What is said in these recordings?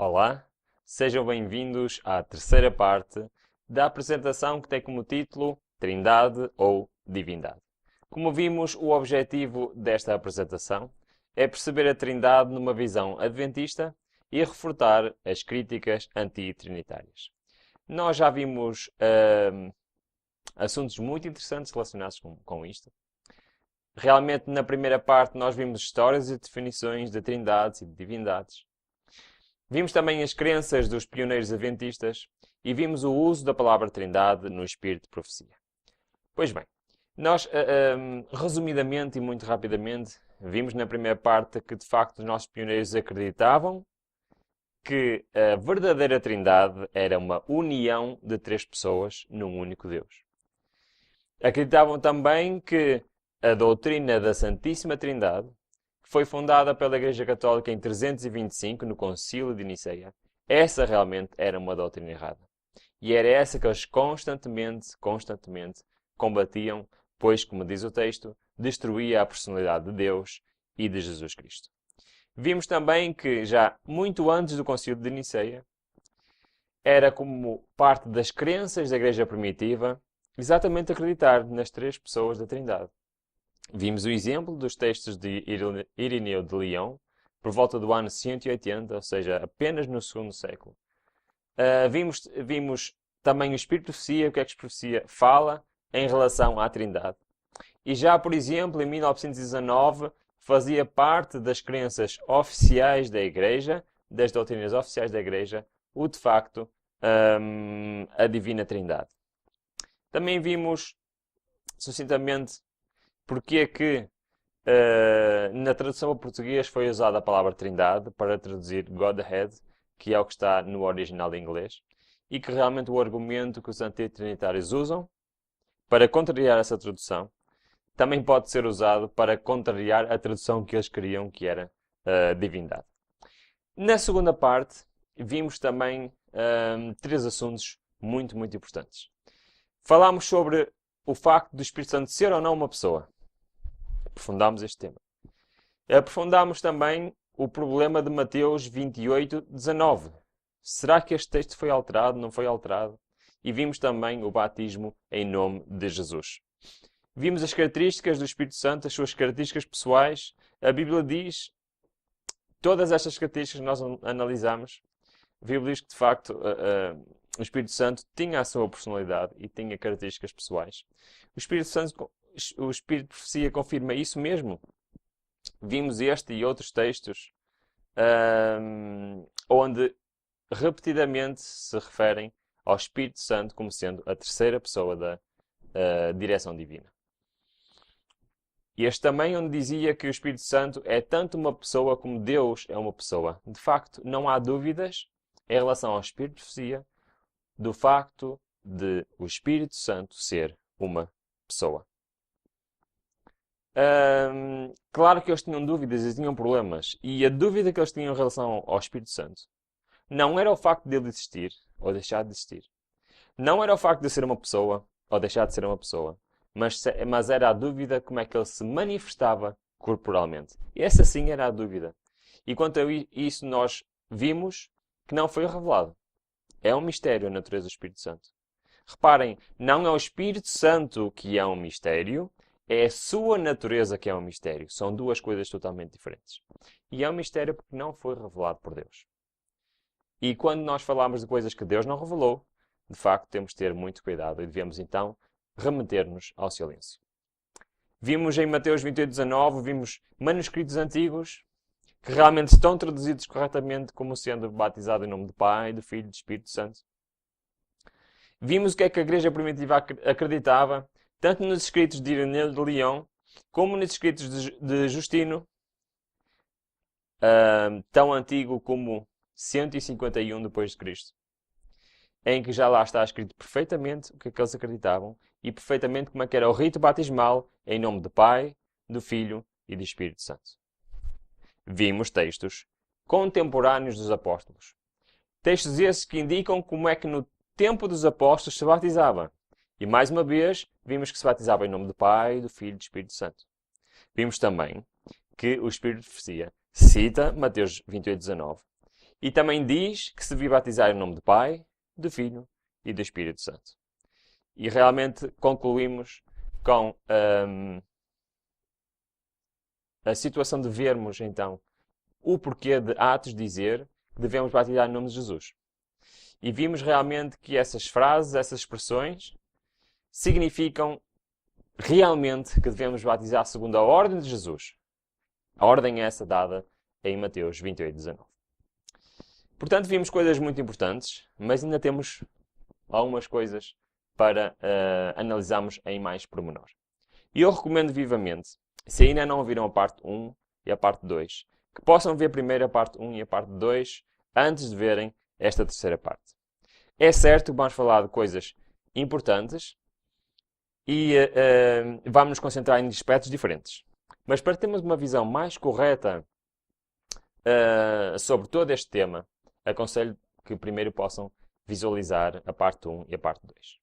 Olá, sejam bem-vindos à terceira parte da apresentação que tem como título Trindade ou Divindade. Como vimos, o objetivo desta apresentação é perceber a Trindade numa visão adventista e refutar as críticas anti-trinitárias. Nós já vimos assuntos muito interessantes relacionados com isto. Realmente, na primeira parte, nós vimos histórias e definições de trindades e de divindades. Vimos também as crenças dos pioneiros adventistas e vimos o uso da palavra trindade no espírito de profecia. Pois bem, nós, resumidamente e muito rapidamente, vimos na primeira parte que, de facto, os nossos pioneiros acreditavam que a verdadeira trindade era uma união de três pessoas num único Deus. Acreditavam também que a doutrina da Santíssima Trindade, que foi fundada pela Igreja Católica em 325, no Concílio de Niceia, essa realmente era uma doutrina errada. E era essa que eles constantemente combatiam, pois, como diz o texto, destruía a personalidade de Deus e de Jesus Cristo. Vimos também que, já muito antes do Concílio de Niceia, era como parte das crenças da Igreja primitiva exatamente acreditar nas três pessoas da Trindade. Vimos o exemplo dos textos de Irineu de Leão, por volta do ano 180, ou seja, apenas no segundo século. Vimos também o Espírito de Profecia, o que é que a profecia fala em relação à Trindade. E já, por exemplo, em 1919, fazia parte das crenças oficiais da Igreja, das doutrinas oficiais da Igreja, de facto, a Divina Trindade. Também vimos, sucintamente, porque é que na tradução ao português foi usada a palavra Trindade para traduzir Godhead, que é o que está no original em inglês, e que realmente o argumento que os antitrinitários usam para contrariar essa tradução também pode ser usado para contrariar a tradução que eles queriam, que era divindade. Na segunda parte, vimos também três assuntos muito importantes. Falámos sobre o facto do Espírito Santo ser ou não uma pessoa. Aprofundámos este tema. Aprofundámos também o problema de Mateus 28, 19. Será que este texto foi alterado? Não foi alterado? E vimos também o batismo em nome de Jesus. Vimos as características do Espírito Santo, as suas características pessoais. A Bíblia diz, todas estas características que nós analisamos, a Bíblia diz que, de facto, o Espírito Santo tinha a sua personalidade e tinha características pessoais. O Espírito de Profecia confirma isso mesmo. Vimos este e outros textos onde repetidamente se referem ao Espírito Santo como sendo a terceira pessoa da direção divina. Este também onde dizia que o Espírito Santo é tanto uma pessoa como Deus é uma pessoa. De facto, não há dúvidas em relação ao Espírito de Profecia do facto de o Espírito Santo ser uma pessoa. Claro que eles tinham dúvidas e tinham problemas. E a dúvida que eles tinham em relação ao Espírito Santo não era o facto de ele existir ou deixar de existir. Não era o facto de ser uma pessoa ou deixar de ser uma pessoa. Mas era a dúvida como é que ele se manifestava corporalmente. Essa sim era a dúvida. E quanto a isso nós vimos que não foi revelado. É um mistério a natureza do Espírito Santo. Reparem, não é o Espírito Santo que é um mistério, é a sua natureza que é um mistério. São duas coisas totalmente diferentes. E é um mistério porque não foi revelado por Deus. E quando nós falamos de coisas que Deus não revelou, de facto temos de ter muito cuidado e devemos então remeter-nos ao silêncio. Vimos em Mateus 28, 19, vimos manuscritos antigos que realmente estão traduzidos corretamente como sendo batizado em nome do Pai, do Filho e do Espírito Santo. Vimos o que é que a Igreja primitiva acreditava, tanto nos escritos de Irineu de Leão, como nos escritos de Justino, tão antigo como 151 depois de Cristo, em que já lá está escrito perfeitamente o que é que eles acreditavam e perfeitamente como é que era o rito batismal em nome do Pai, do Filho e do Espírito Santo. Vimos textos contemporâneos dos apóstolos. Textos esses que indicam como é que no tempo dos apóstolos se batizava. E mais uma vez, vimos que se batizava em nome do Pai, do Filho e do Espírito Santo. Vimos também que o Espírito de Profecia cita Mateus 28, 19 E também diz que se devia batizar em nome do Pai, do Filho e do Espírito Santo. E realmente concluímos com a situação de vermos, então, o porquê de Atos dizer que devemos batizar em nome de Jesus. E vimos realmente que essas frases, essas expressões, significam realmente que devemos batizar segundo a ordem de Jesus. A ordem é essa dada em Mateus 28, 19. Portanto, vimos coisas muito importantes, mas ainda temos algumas coisas para analisarmos em mais pormenor. E eu recomendo vivamente, se ainda não viram a parte 1 e a parte 2, que possam ver primeiro a parte 1 e a parte 2 antes de verem esta terceira parte. É certo que vamos falar de coisas importantes e vamos nos concentrar em aspectos diferentes. Mas para termos uma visão mais correta sobre todo este tema, aconselho que primeiro possam visualizar a parte 1 e a parte 2.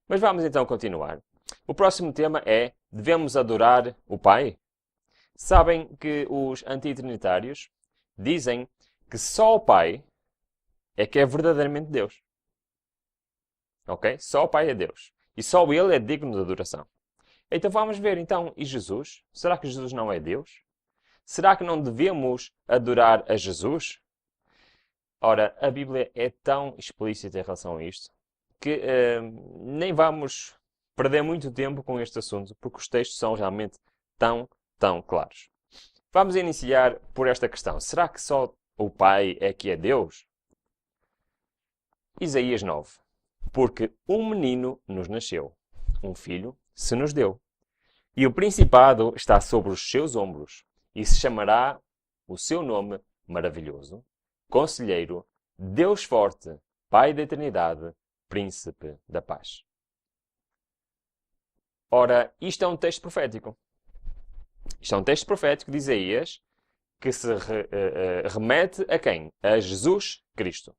Mas vamos então continuar. O próximo tema é: devemos adorar o Pai? Sabem que os anti-trinitários dizem que só o Pai é que é verdadeiramente Deus. Ok? Só o Pai é Deus. E só Ele é digno de adoração. Então vamos ver, então, e Jesus? Será que Jesus não é Deus? Será que não devemos adorar a Jesus? Ora, a Bíblia é tão explícita em relação a isto que nem vamos perder muito tempo com este assunto, porque os textos são realmente tão claros. Vamos iniciar por esta questão. Será que só o Pai é que é Deus? Isaías 9. Porque um menino nos nasceu, um filho se nos deu. E o principado está sobre os seus ombros, e se chamará o seu nome maravilhoso, Conselheiro, Deus forte, Pai da eternidade, Príncipe da paz. Ora, isto é um texto profético. Isto é um texto profético de Isaías que se remete a quem? A Jesus Cristo.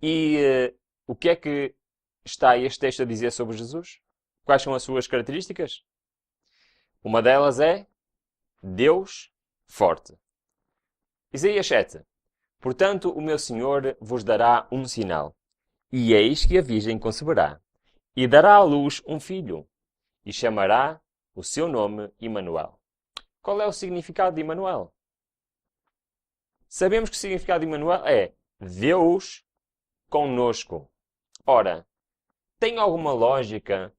E o que é que está este texto a dizer sobre Jesus? Quais são as suas características? Uma delas é Deus forte. Isaías 7. Portanto, o meu Senhor vos dará um sinal. E eis que a Virgem conceberá, e dará à luz um filho, e chamará o seu nome Emanuel. Qual é o significado de Emanuel? Sabemos que o significado de Emanuel é Deus conosco. Ora, tem alguma lógica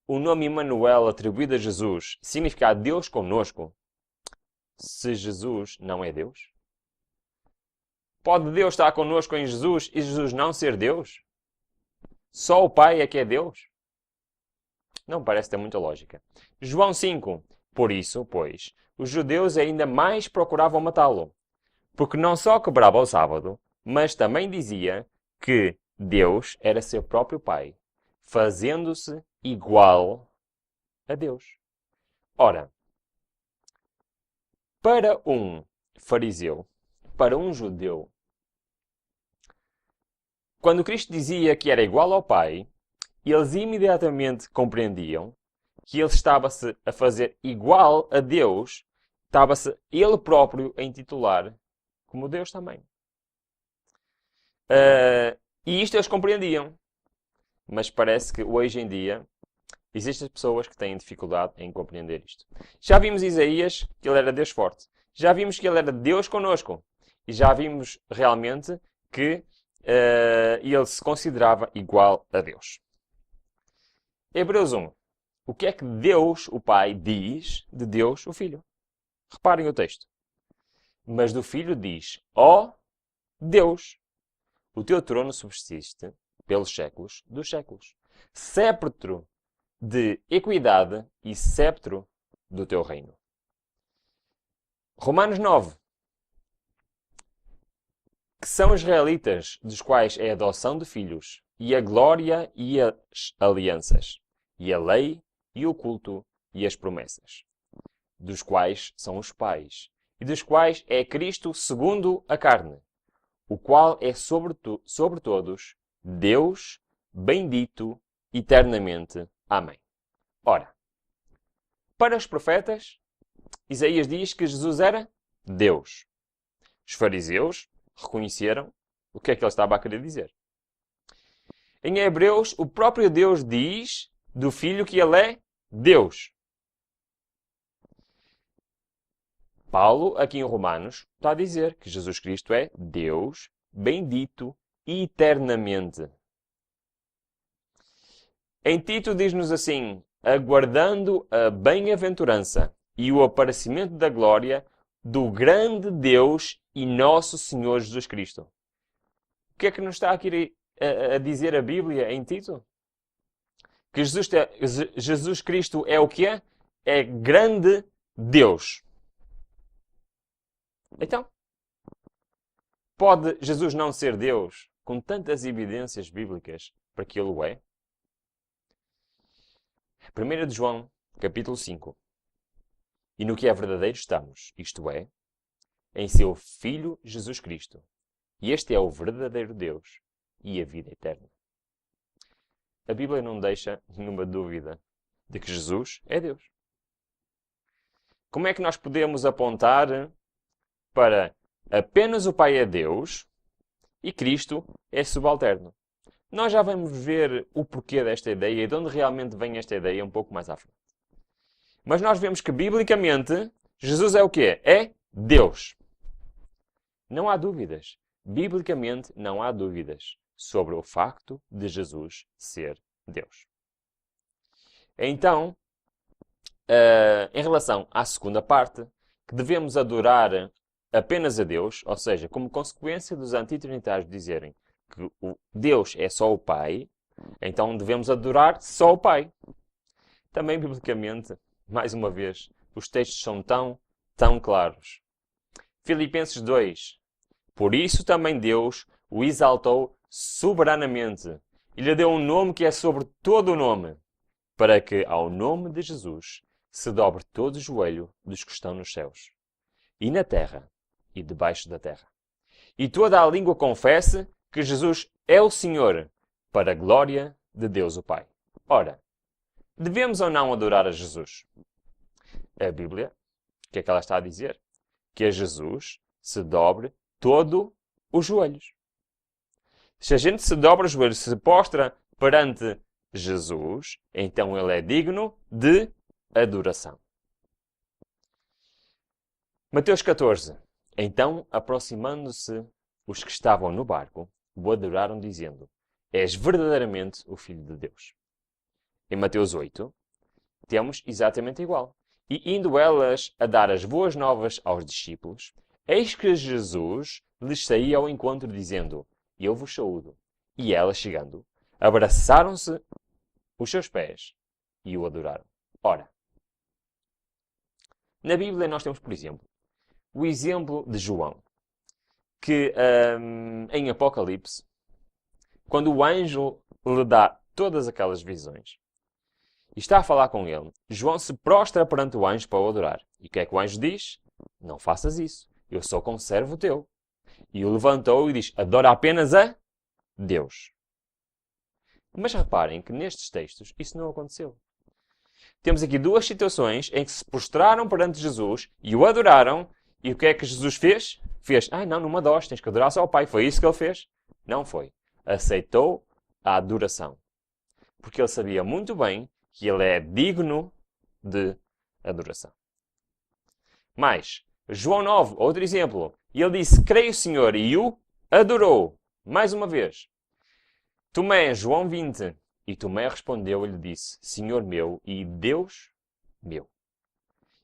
o nome Emanuel atribuído a Jesus significar Deus conosco, se Jesus não é Deus? Pode Deus estar conosco em Jesus e Jesus não ser Deus? Só o Pai é que é Deus? Não parece ter muita lógica. João 5. Por isso, pois, os judeus ainda mais procuravam matá-lo, porque não só quebrava o sábado, mas também dizia que Deus era seu próprio Pai, fazendo-se igual a Deus. Ora, para um fariseu, para um judeu, quando Cristo dizia que era igual ao Pai, eles imediatamente compreendiam que ele estava-se a fazer igual a Deus, estava-se ele próprio a intitular como Deus também. E isto eles compreendiam. Mas parece que hoje em dia existem pessoas que têm dificuldade em compreender isto. Já vimos Isaías que ele era Deus forte. Já vimos que ele era Deus conosco. E já vimos realmente que ele se considerava igual a Deus. Hebreus 1. O que é que Deus, o Pai, diz de Deus, o Filho? Reparem o texto. Mas do Filho diz: ó Deus, o teu trono subsiste pelos séculos dos séculos. Sceptro de equidade e sceptro do teu reino. Romanos 9. Que são israelitas, dos quais é a adoção de filhos, e a glória e as alianças, e a lei e o culto e as promessas, dos quais são os pais, e dos quais é Cristo segundo a carne, o qual é sobre todos Deus, bendito eternamente. Amém. Ora, para os profetas, Isaías diz que Jesus era Deus. Os fariseus reconheceram o que é que ele estava a querer dizer. Em Hebreus, o próprio Deus diz do Filho que ele é Deus. Paulo, aqui em Romanos, está a dizer que Jesus Cristo é Deus, bendito eternamente. Em Tito diz-nos assim, aguardando a bem-aventurança e o aparecimento da glória do grande Deus e nosso Senhor Jesus Cristo. O que é que nos está aqui a dizer a Bíblia em Tito? Que Jesus Cristo é o quê? É grande Deus. Então, pode Jesus não ser Deus com tantas evidências bíblicas para que ele o é? 1 de João, capítulo 5. E no que é verdadeiro estamos, isto é, em seu Filho Jesus Cristo. E este é o verdadeiro Deus e a vida eterna. A Bíblia não deixa nenhuma dúvida de que Jesus é Deus. Como é que nós podemos apontar para apenas o Pai é Deus e Cristo é subalterno? Nós já vamos ver o porquê desta ideia e de onde realmente vem esta ideia um pouco mais à frente. Mas nós vemos que, biblicamente, Jesus é o quê? É Deus. Não há dúvidas. Biblicamente, não há dúvidas sobre o facto de Jesus ser Deus. Então, em relação à segunda parte, que devemos adorar apenas a Deus, ou seja, como consequência dos antitrinitários dizerem que Deus é só o Pai, então devemos adorar só o Pai. Também, biblicamente, mais uma vez, os textos são tão claros. Filipenses 2. Por isso também Deus o exaltou soberanamente e lhe deu um nome que é sobre todo o nome, para que ao nome de Jesus se dobre todo o joelho dos que estão nos céus, e na terra, e debaixo da terra. E toda a língua confesse que Jesus é o Senhor, para a glória de Deus o Pai. Ora, devemos ou não adorar a Jesus? A Bíblia, o que é que ela está a dizer? Que a Jesus se dobre todo os joelhos. Se a gente se dobra os joelhos, se postra perante Jesus, então ele é digno de adoração. Mateus 14. Então, aproximando-se os que estavam no barco, o adoraram dizendo, és verdadeiramente o Filho de Deus. Em Mateus 8, temos exatamente igual. E indo elas a dar as boas novas aos discípulos, eis que Jesus lhes saía ao encontro dizendo, eu vos saúdo. E elas, chegando, abraçaram-se os seus pés e o adoraram. Ora, na Bíblia nós temos, por exemplo, o exemplo de João, que em Apocalipse, quando o anjo lhe dá todas aquelas visões e está a falar com ele, João se prostra perante o anjo para o adorar. E o que é que o anjo diz? Não faças isso, eu sou conservo teu. E o levantou e diz, adora apenas a Deus. Mas reparem que nestes textos isso não aconteceu. Temos aqui duas situações em que se prostraram perante Jesus e o adoraram. E o que é que Jesus fez? Não me adores, tens que adorar só ao Pai. Foi isso que ele fez? Não foi. Aceitou a adoração. Porque ele sabia muito bem que ele é digno de adoração. Mas, João 9, outro exemplo. Ele disse, creio, Senhor, e o adorou. Mais uma vez. Tomé, João 20. E Tomé respondeu e lhe disse, Senhor meu e Deus meu.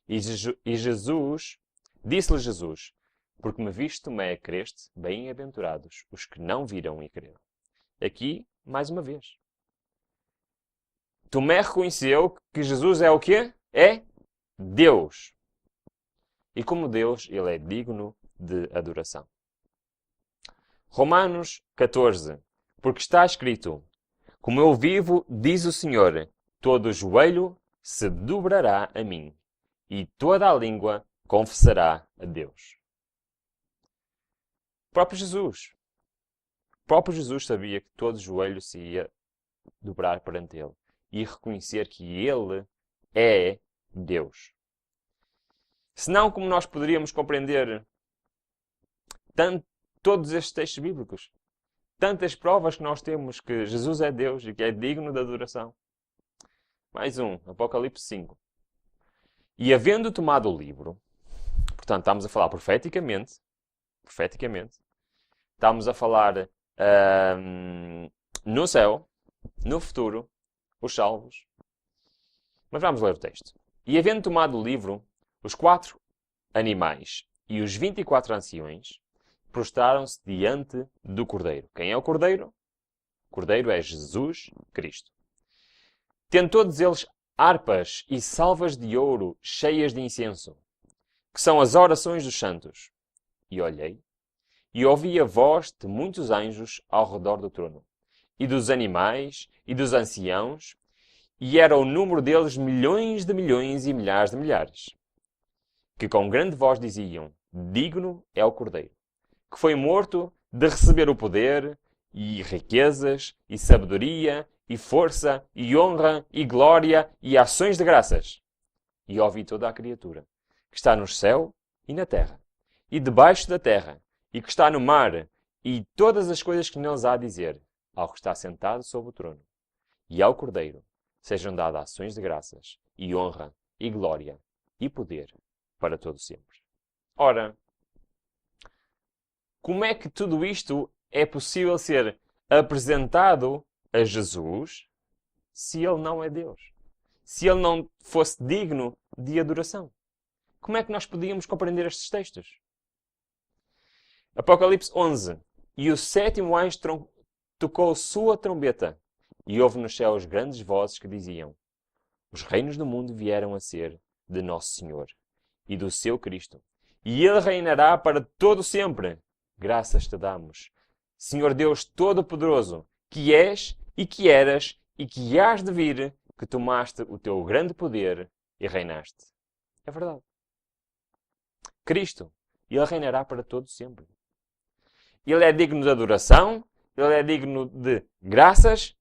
E Jesus, disse-lhe Jesus, porque me viste, Tomé, creste, bem-aventurados os que não viram e creram. Aqui, mais uma vez. Tomé reconheceu que Jesus é o quê? É Deus. E como Deus, ele é digno de adoração. Romanos 14. Porque está escrito, como eu vivo, diz o Senhor, todo o joelho se dobrará a mim, e toda a língua confessará a Deus. O próprio Jesus sabia que todo o joelho se ia dobrar perante ele e reconhecer que ele é Deus. Senão, como nós poderíamos compreender todos estes textos bíblicos. Tantas provas que nós temos que Jesus é Deus e que é digno de adoração. Mais um, Apocalipse 5. E havendo tomado o livro, portanto, estamos a falar profeticamente, estamos a falar no céu, no futuro, os salvos. Mas vamos ler o texto. E havendo tomado o livro, os 4 animais e os 24 anciões prostraram-se diante do Cordeiro. Quem é o Cordeiro? O Cordeiro é Jesus Cristo. Tendo todos eles harpas e salvas de ouro cheias de incenso, que são as orações dos santos. E olhei, e ouvi a voz de muitos anjos ao redor do trono, e dos animais, e dos anciãos, e era o número deles milhões de milhões e milhares de milhares, que com grande voz diziam: digno é o Cordeiro, que foi morto, de receber o poder, e riquezas, e sabedoria, e força, e honra, e glória, e ações de graças. E ouvi toda a criatura, que está no céu e na terra, e debaixo da terra, e que está no mar, e todas as coisas que neles há a dizer, ao que está sentado sobre o trono, e ao Cordeiro, sejam dadas ações de graças, e honra, e glória, e poder, para todo sempre. Ora, como é que tudo isto é possível ser apresentado a Jesus se Ele não é Deus? Se Ele não fosse digno de adoração? Como é que nós podíamos compreender estes textos? Apocalipse 11. E o 7º anjo tocou sua trombeta, e houve nos céus grandes vozes que diziam: os reinos do mundo vieram a ser de Nosso Senhor e do seu Cristo, e Ele reinará para todo sempre. Graças te damos, Senhor Deus Todo-Poderoso, que és e que eras e que hás de vir, que tomaste o teu grande poder e reinaste. É verdade. Cristo, Ele reinará para todo sempre. Ele é digno de adoração, Ele é digno de graças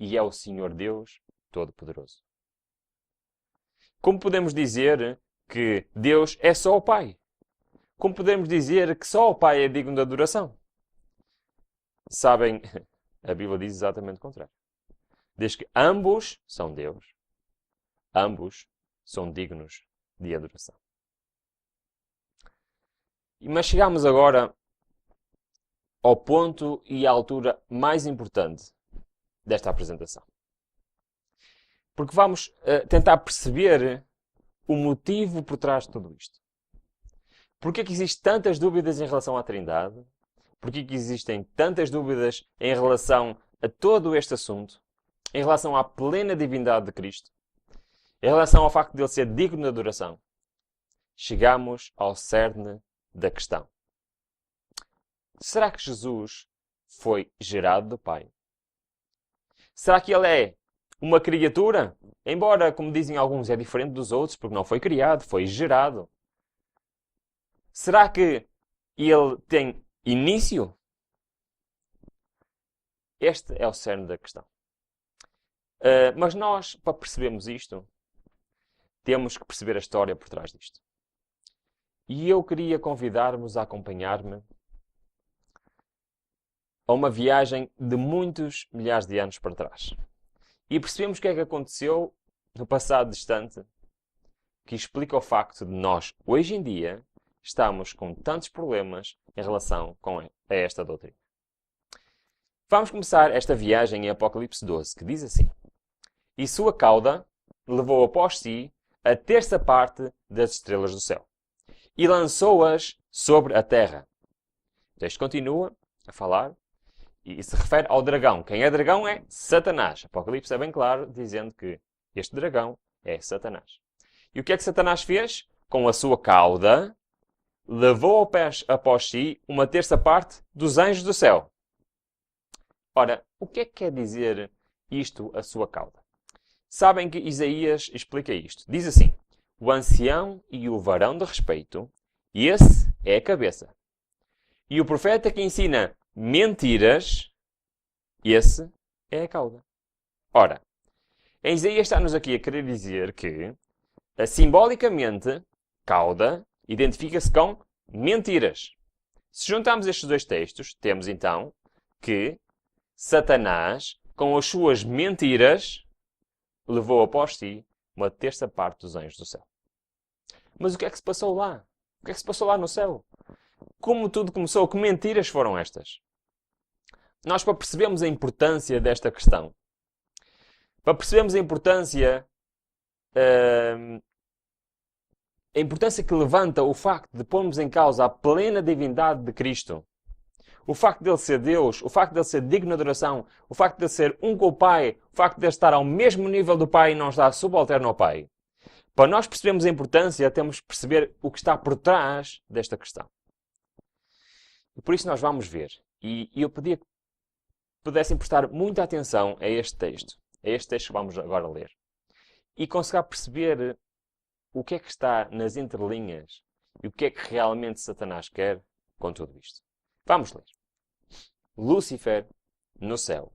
e é o Senhor Deus Todo-Poderoso. Como podemos dizer que Deus é só o Pai? Como podemos dizer que só o Pai é digno de adoração? Sabem, a Bíblia diz exatamente o contrário. Diz que ambos são Deus, ambos são dignos de adoração. Mas chegamos agora ao ponto e à altura mais importante desta apresentação. Porque vamos tentar perceber o motivo por trás de tudo isto. Porquê que existem tantas dúvidas em relação à Trindade? Porquê que existem tantas dúvidas em relação a todo este assunto? Em relação à plena divindade de Cristo? Em relação ao facto de Ele ser digno de adoração? Chegamos ao cerne da questão. Será que Jesus foi gerado do Pai? Será que Ele é uma criatura? Embora, como dizem alguns, é diferente dos outros, porque não foi criado, foi gerado. Será que Ele tem início? Este é o cerne da questão. Mas nós, para percebermos isto, temos que perceber a história por trás disto. E eu queria convidar-vos a acompanhar-me a uma viagem de muitos milhares de anos para trás. E percebemos o que é que aconteceu no passado distante, que explica o facto de nós, hoje em dia, estamos com tantos problemas em relação a esta doutrina. Vamos começar esta viagem em Apocalipse 12, que diz assim: e sua cauda levou após si a terça parte das estrelas do céu e lançou-as sobre a terra. O texto continua a falar e se refere ao dragão. Quem é dragão é Satanás. Apocalipse é bem claro, dizendo que este dragão é Satanás. E o que é que Satanás fez? Com a sua cauda, levou após si uma terça parte dos anjos do céu. Ora, o que é que quer dizer isto, a sua cauda? Sabem que Isaías explica isto. Diz assim: o ancião e o varão de respeito, esse é a cabeça. E o profeta que ensina mentiras, esse é a cauda. Ora, em Isaías está-nos aqui a querer dizer que, simbolicamente, cauda identifica-se com mentiras. Se juntarmos estes dois textos, temos então que Satanás, com as suas mentiras, levou após si uma terça parte dos anjos do céu. Mas o que é que se passou lá? O que é que se passou lá no céu? Como tudo começou? Que mentiras foram estas? Nós, para percebermos a importância desta questão, para percebermos a importância que levanta o facto de pormos em causa a plena divindade de Cristo, o facto de Ele ser Deus, o facto de Ele ser digno de adoração, o facto de Ele ser um com o Pai, o facto de Ele estar ao mesmo nível do Pai e não estar subalterno ao Pai. Para nós percebermos a importância, temos que perceber o que está por trás desta questão. E por isso nós vamos ver. E eu pedia que pudessem prestar muita atenção a este texto. A este texto que vamos agora ler. E conseguir perceber o que é que está nas entrelinhas e o que é que realmente Satanás quer com tudo isto. Vamos ler. Lúcifer, no céu,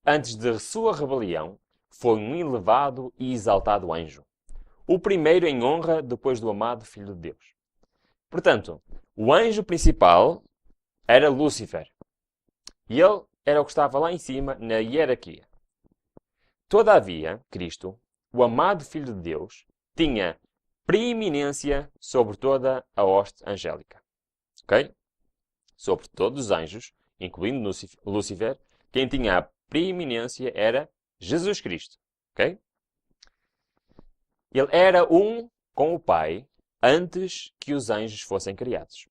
antes de sua rebelião, foi um elevado e exaltado anjo. O primeiro em honra depois do amado Filho de Deus. Portanto, o anjo principal era Lúcifer. E ele era o que estava lá em cima na hierarquia. Todavia, Cristo, o amado Filho de Deus, tinha preeminência sobre toda a hoste angélica. Ok? Sobre todos os anjos, incluindo Lúcifer, quem tinha a preeminência era Jesus Cristo. Ok? Ele era um com o Pai antes que os anjos fossem criados.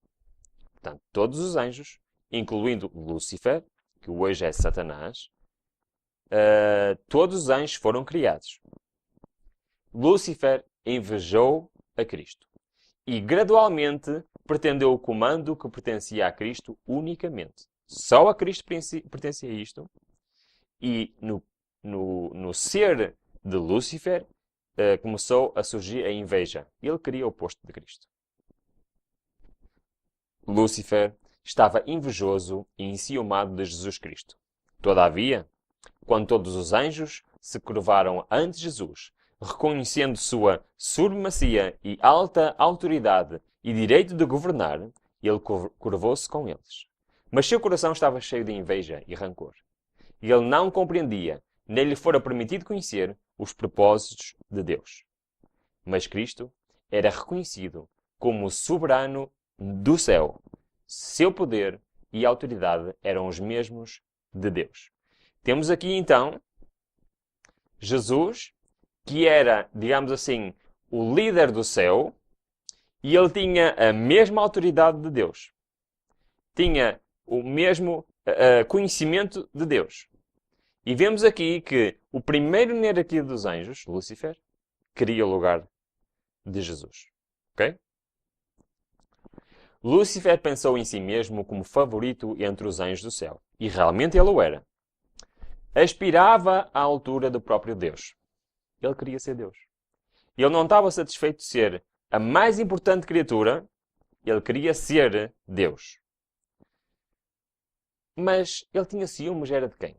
Portanto, todos os anjos, incluindo Lúcifer, que hoje é Satanás, todos os anjos foram criados. Lúcifer invejou a Cristo e gradualmente pretendeu o comando que pertencia a Cristo unicamente. Só a Cristo pertencia isto. E no ser de Lúcifer começou a surgir a inveja. Ele queria o posto de Cristo. Lúcifer estava invejoso e enciumado de Jesus Cristo. Todavia, quando todos os anjos se curvaram ante Jesus, reconhecendo sua supremacia e alta autoridade e direito de governar, ele curvou-se com eles. Mas seu coração estava cheio de inveja e rancor. E ele não compreendia, nem lhe fora permitido conhecer os propósitos de Deus. Mas Cristo era reconhecido como o soberano do céu. Seu poder e autoridade eram os mesmos de Deus. Temos aqui então Jesus, que era, digamos assim, o líder do céu, e ele tinha a mesma autoridade de Deus. Tinha o mesmo conhecimento de Deus. E vemos aqui que o primeiro hierarquia dos anjos, Lúcifer, queria o lugar de Jesus. Ok? Lúcifer pensou em si mesmo como favorito entre os anjos do céu. E realmente ele o era. Aspirava à altura do próprio Deus. Ele queria ser Deus. Ele não estava satisfeito de ser a mais importante criatura. Ele queria ser Deus. Mas ele tinha ciúmes, era de quem?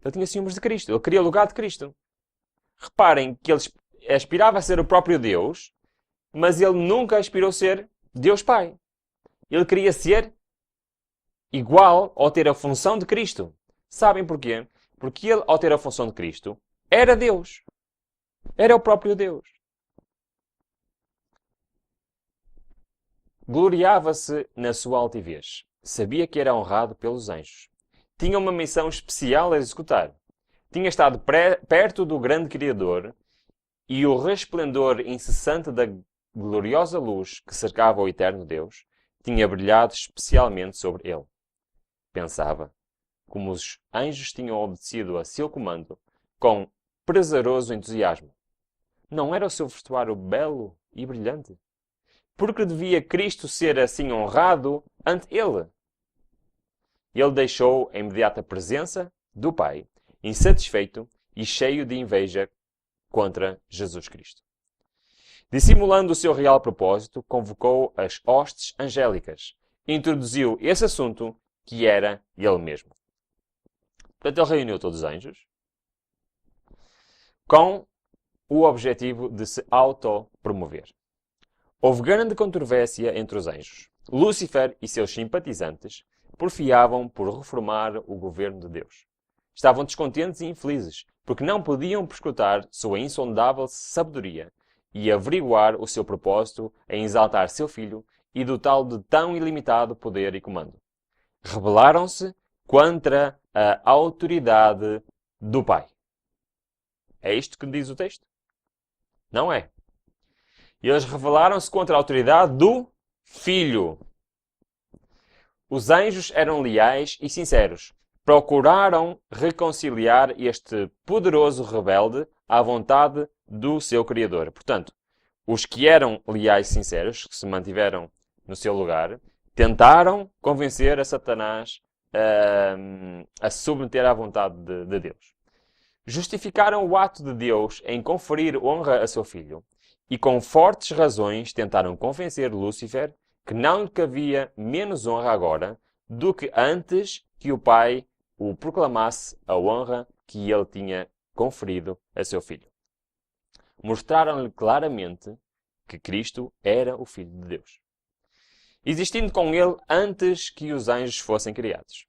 Ele tinha ciúmes de Cristo. Ele queria o lugar de Cristo. Reparem que ele aspirava a ser o próprio Deus, mas ele nunca aspirou a ser Deus Pai. Ele queria ser igual ou ter a função de Cristo. Sabem porquê? Porque ele, ao ter a função de Cristo, era Deus. Era o próprio Deus. Gloriava-se na sua altivez. Sabia que era honrado pelos anjos. Tinha uma missão especial a executar. Tinha estado perto do grande Criador e o resplendor incessante da gloriosa luz que cercava o eterno Deus tinha brilhado especialmente sobre ele. Pensava, como os anjos tinham obedecido a seu comando, com prazeroso entusiasmo. Não era o seu vestuário belo e brilhante? Porque devia Cristo ser assim honrado ante ele? Ele deixou a imediata presença do Pai, insatisfeito e cheio de inveja contra Jesus Cristo. Dissimulando o seu real propósito, convocou as hostes angélicas e introduziu esse assunto que era ele mesmo. Portanto, ele reuniu todos os anjos com o objetivo de se autopromover. Houve grande controvérsia entre os anjos. Lúcifer e seus simpatizantes porfiavam por reformar o governo de Deus. Estavam descontentes e infelizes, porque não podiam prescrutar sua insondável sabedoria e averiguar o seu propósito em exaltar seu filho e dotá-lo de tão ilimitado poder e comando. Rebelaram-se contra a autoridade do Pai. É isto que diz o texto? Não é. Eles rebelaram-se contra a autoridade do Filho. Os anjos eram leais e sinceros. Procuraram reconciliar este poderoso rebelde à vontade do seu Criador. Portanto, os que eram leais e sinceros, que se mantiveram no seu lugar, tentaram convencer a Satanás a se submeter à vontade de Deus. Justificaram o ato de Deus em conferir honra a seu filho e com fortes razões tentaram convencer Lúcifer que não lhe cabia menos honra agora do que antes que o Pai o proclamasse a honra que ele tinha conferido a seu filho. Mostraram-lhe claramente que Cristo era o Filho de Deus, existindo com ele antes que os anjos fossem criados,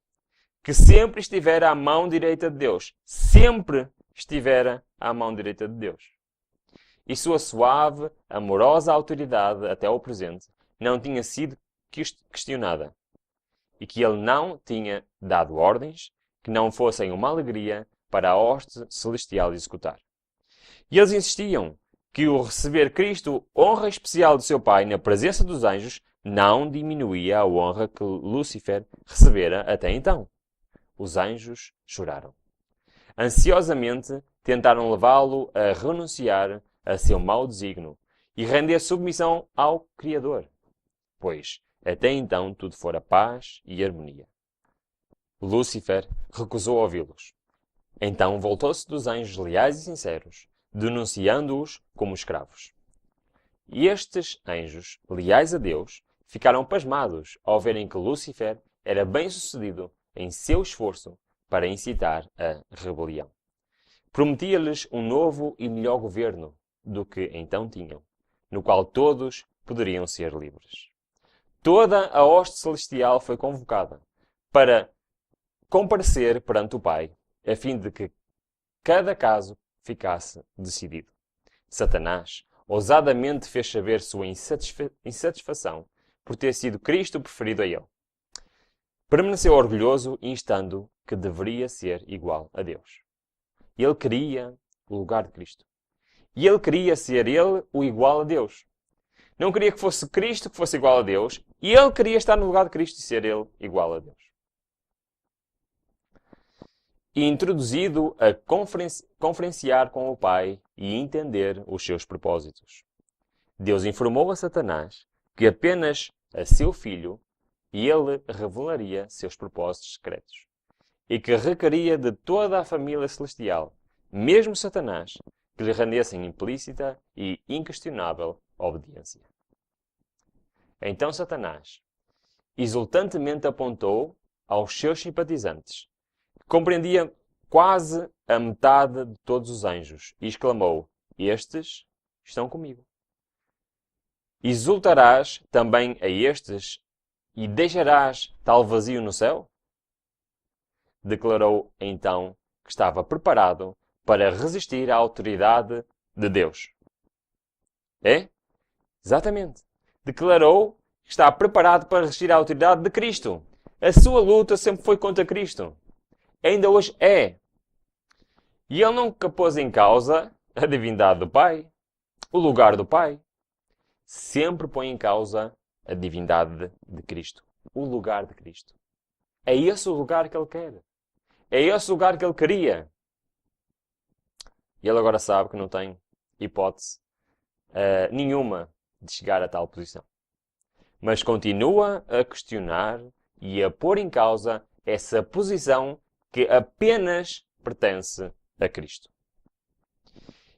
que sempre estivera à mão direita de Deus, sempre estivera à mão direita de Deus. E sua suave, amorosa autoridade até ao presente não tinha sido questionada, e que ele não tinha dado ordens que não fossem uma alegria para a hoste celestial executar. E eles insistiam que o receber Cristo, honra especial de seu Pai na presença dos anjos, não diminuía a honra que Lúcifer recebera até então. Os anjos choraram. Ansiosamente tentaram levá-lo a renunciar a seu mau desígnio e render submissão ao Criador, pois até então tudo fora paz e harmonia. Lúcifer recusou ouvi-los. Então voltou-se dos anjos leais e sinceros, denunciando-os como escravos. E estes anjos, leais a Deus, ficaram pasmados ao verem que Lúcifer era bem-sucedido em seu esforço para incitar a rebelião. Prometia-lhes um novo e melhor governo do que então tinham, no qual todos poderiam ser livres. Toda a hoste celestial foi convocada para comparecer perante o Pai, a fim de que cada caso ficasse decidido. Satanás ousadamente fez saber sua insatisfação por ter sido Cristo preferido a ele. Permaneceu orgulhoso, instando que deveria ser igual a Deus. Ele queria o lugar de Cristo. E ele queria ser ele o igual a Deus. Não queria que fosse Cristo que fosse igual a Deus, e ele queria estar no lugar de Cristo e ser ele igual a Deus. E introduzido a conferenciar com o Pai e entender os seus propósitos. Deus informou a Satanás que apenas a seu filho ele revelaria seus propósitos secretos. E que requeria de toda a família celestial, mesmo Satanás, que lhe rendessem implícita e inquestionável obediência. Então Satanás exultantemente apontou aos seus simpatizantes, que compreendia quase a metade de todos os anjos, e exclamou: estes estão comigo. Exultarás também a estes e deixarás tal vazio no céu? Declarou então que estava preparado para resistir à autoridade de Deus. É? Exatamente. Declarou que está preparado para resistir à autoridade de Cristo. A sua luta sempre foi contra Cristo. Ainda hoje é. E ele nunca pôs em causa a divindade do Pai, o lugar do Pai. Sempre põe em causa a divindade de Cristo, o lugar de Cristo. É esse o lugar que ele quer. É esse o lugar que ele queria. E ele agora sabe que não tem hipótese nenhuma de chegar a tal posição. Mas continua a questionar e a pôr em causa essa posição que apenas pertence a Cristo.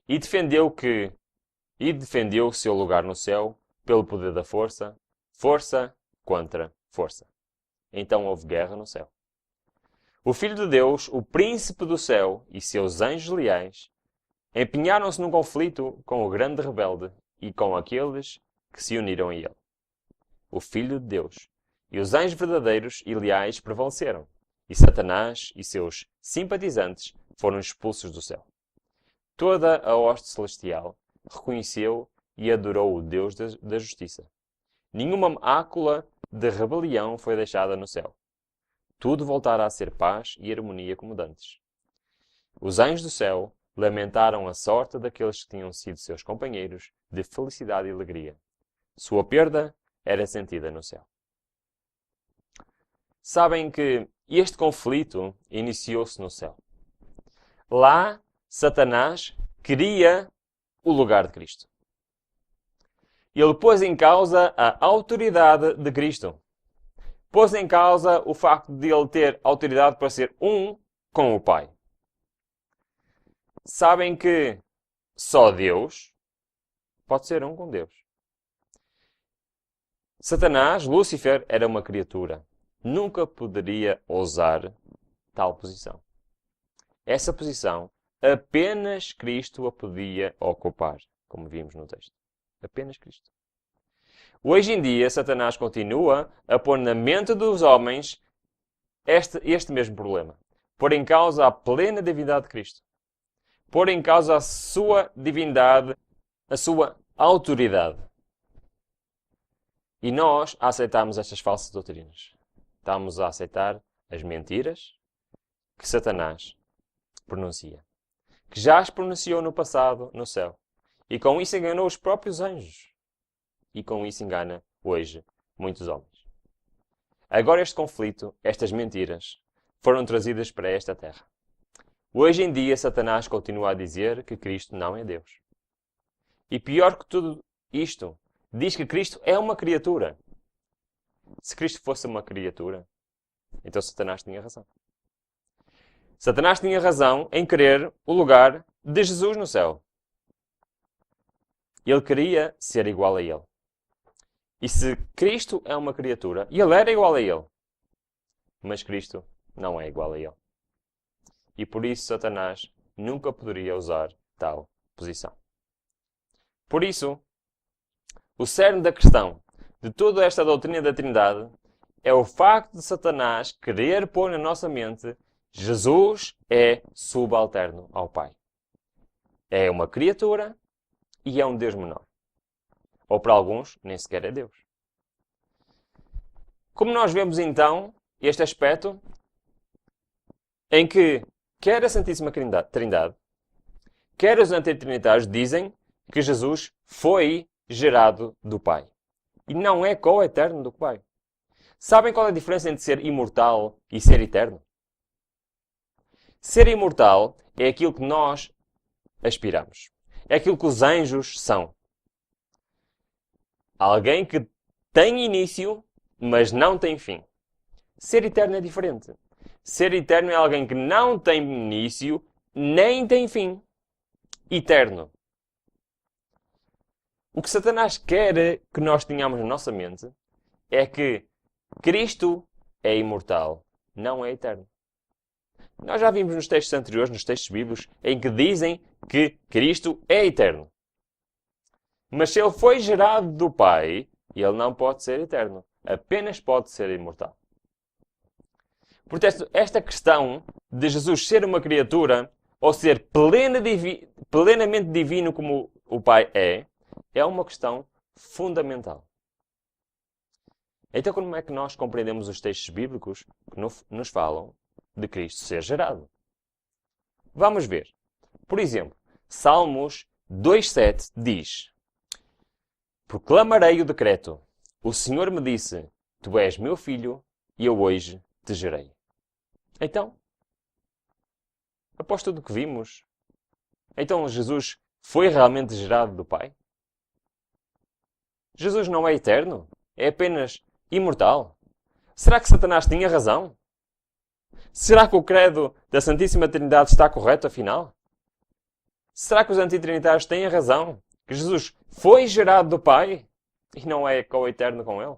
E defendeu o seu lugar no céu pelo poder da força, força contra força. Então houve guerra no céu. O Filho de Deus, o Príncipe do céu e seus anjos leais empenharam-se num conflito com o grande rebelde e com aqueles que se uniram a ele. o Filho de Deus, e os anjos verdadeiros e leais prevaleceram, e Satanás e seus simpatizantes foram expulsos do céu. Toda a hoste celestial reconheceu e adorou o Deus da justiça. Nenhuma mácula de rebelião foi deixada no céu. Tudo voltará a ser paz e harmonia como dantes. Os anjos do céu lamentaram a sorte daqueles que tinham sido seus companheiros de felicidade e alegria. Sua perda era sentida no céu. Sabem que este conflito iniciou-se no céu. Lá, Satanás queria o lugar de Cristo. Ele pôs em causa a autoridade de Cristo. Pôs em causa o facto de ele ter autoridade para ser um com o Pai. Sabem que só Deus pode ser um com Deus. Satanás, Lúcifer, era uma criatura. Nunca poderia ousar tal posição. Essa posição, apenas Cristo a podia ocupar, como vimos no texto. Apenas Cristo. Hoje em dia, Satanás continua a pôr na mente dos homens este mesmo problema. Pôr em causa a plena divindade de Cristo. Pôr em causa a sua divindade, a sua autoridade. E nós aceitamos estas falsas doutrinas. Estamos a aceitar as mentiras que Satanás pronuncia. Que já as pronunciou no passado, no céu. E com isso enganou os próprios anjos. E com isso engana, hoje, muitos homens. Agora este conflito, estas mentiras, foram trazidas para esta terra. Hoje em dia, Satanás continua a dizer que Cristo não é Deus. E pior que tudo isto, diz que Cristo é uma criatura. Se Cristo fosse uma criatura, então Satanás tinha razão. Satanás tinha razão em querer o lugar de Jesus no céu. Ele queria ser igual a ele. E se Cristo é uma criatura, ele era igual a ele. Mas Cristo não é igual a ele. E por isso Satanás nunca poderia usar tal posição. Por isso, o cerne da questão de toda esta doutrina da Trindade é o facto de Satanás querer pôr na nossa mente Jesus é subalterno ao Pai. É uma criatura e é um Deus menor. Ou para alguns, nem sequer é Deus. Como nós vemos então este aspecto em que quer a Santíssima Trindade, quer os antitrinitários dizem que Jesus foi gerado do Pai. E não é co-eterno do Pai. Sabem qual é a diferença entre ser imortal e ser eterno? Ser imortal é aquilo que nós aspiramos. É aquilo que os anjos são. Alguém que tem início, mas não tem fim. Ser eterno é diferente. Ser eterno é alguém que não tem início, nem tem fim. Eterno. O que Satanás quer que nós tenhamos na nossa mente é que Cristo é imortal, não é eterno. Nós já vimos nos textos anteriores, nos textos bíblicos, em que dizem que Cristo é eterno. Mas se ele foi gerado do Pai, ele não pode ser eterno. Apenas pode ser imortal. Portanto, esta questão de Jesus ser uma criatura ou ser plenamente divino como o Pai é uma questão fundamental. Então, como é que nós compreendemos os textos bíblicos que nos falam de Cristo ser gerado? Vamos ver. Por exemplo, Salmos 2,7 diz: Proclamarei o decreto. O Senhor me disse, tu és meu filho e eu hoje te gerei. Então, após tudo o que vimos, então Jesus foi realmente gerado do Pai? Jesus não é eterno? É apenas imortal? Será que Satanás tinha razão? Será que o credo da Santíssima Trindade está correto, afinal? Será que os antitrinitários têm razão? Que Jesus foi gerado do Pai e não é co-eterno com Ele?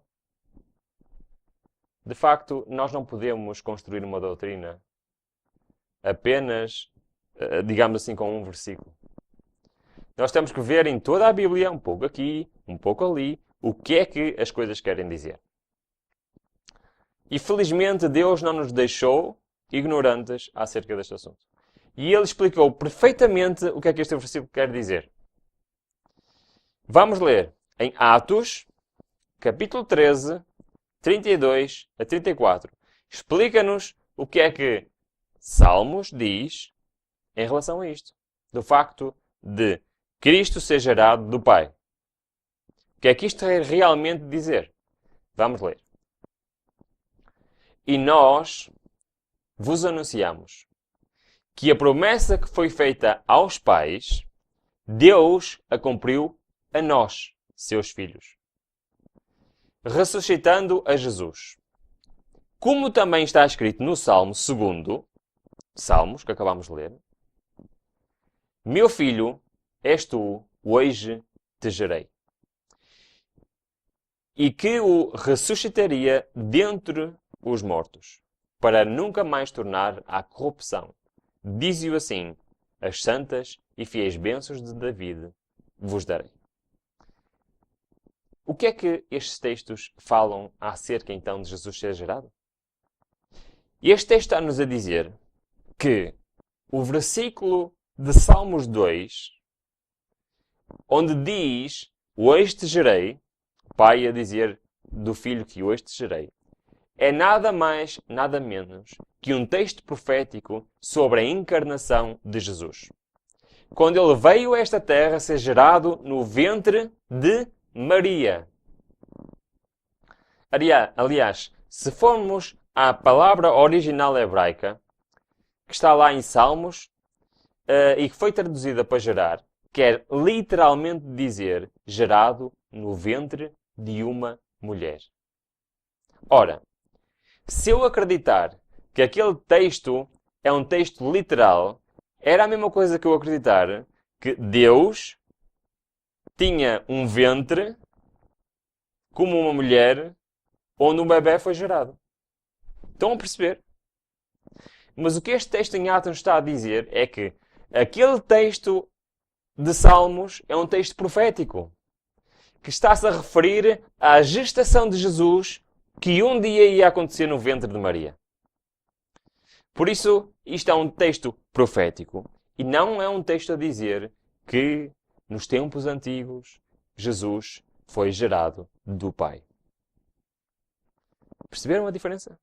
De facto, nós não podemos construir uma doutrina apenas, digamos assim, com um versículo. Nós temos que ver em toda a Bíblia, um pouco aqui, um pouco ali, o que é que as coisas querem dizer. E felizmente Deus não nos deixou ignorantes acerca deste assunto. E Ele explicou perfeitamente o que é que este versículo quer dizer. Vamos ler em Atos, capítulo 13, 32 a 34. Explica-nos o que é que Salmos diz em relação a isto. Do facto de Cristo ser gerado do Pai. O que é que isto quer realmente dizer? Vamos ler. E nós vos anunciamos que a promessa que foi feita aos pais, Deus a cumpriu a nós, seus filhos, ressuscitando a Jesus. Como também está escrito no Salmo 2, Salmos, que acabamos de ler, meu filho, és tu, hoje te gerei. E que o ressuscitaria dentre os mortos, para nunca mais tornar à corrupção. Diz-o assim, as santas e fiéis bênçãos de David vos darei. O que é que estes textos falam acerca então de Jesus ser gerado? Este texto está-nos a dizer que o versículo de Salmos 2, onde diz, hoje te gerei, o pai a dizer do filho que hoje te gerei, é nada mais, nada menos que um texto profético sobre a encarnação de Jesus. Quando ele veio a esta terra ser gerado no ventre de Maria. Aliás, se formos à palavra original hebraica, que está lá em Salmos, e que foi traduzida para gerar, quer literalmente dizer gerado no ventre de uma mulher. Ora, se eu acreditar que aquele texto é um texto literal, era a mesma coisa que eu acreditar que Deus tinha um ventre como uma mulher onde um bebê foi gerado. Estão a perceber? Mas o que este texto em Atos está a dizer é que aquele texto de Salmos é um texto profético que está-se a referir à gestação de Jesus que um dia ia acontecer no ventre de Maria. Por isso, isto é um texto profético e não é um texto a dizer que nos tempos antigos Jesus foi gerado do Pai. Perceberam a diferença?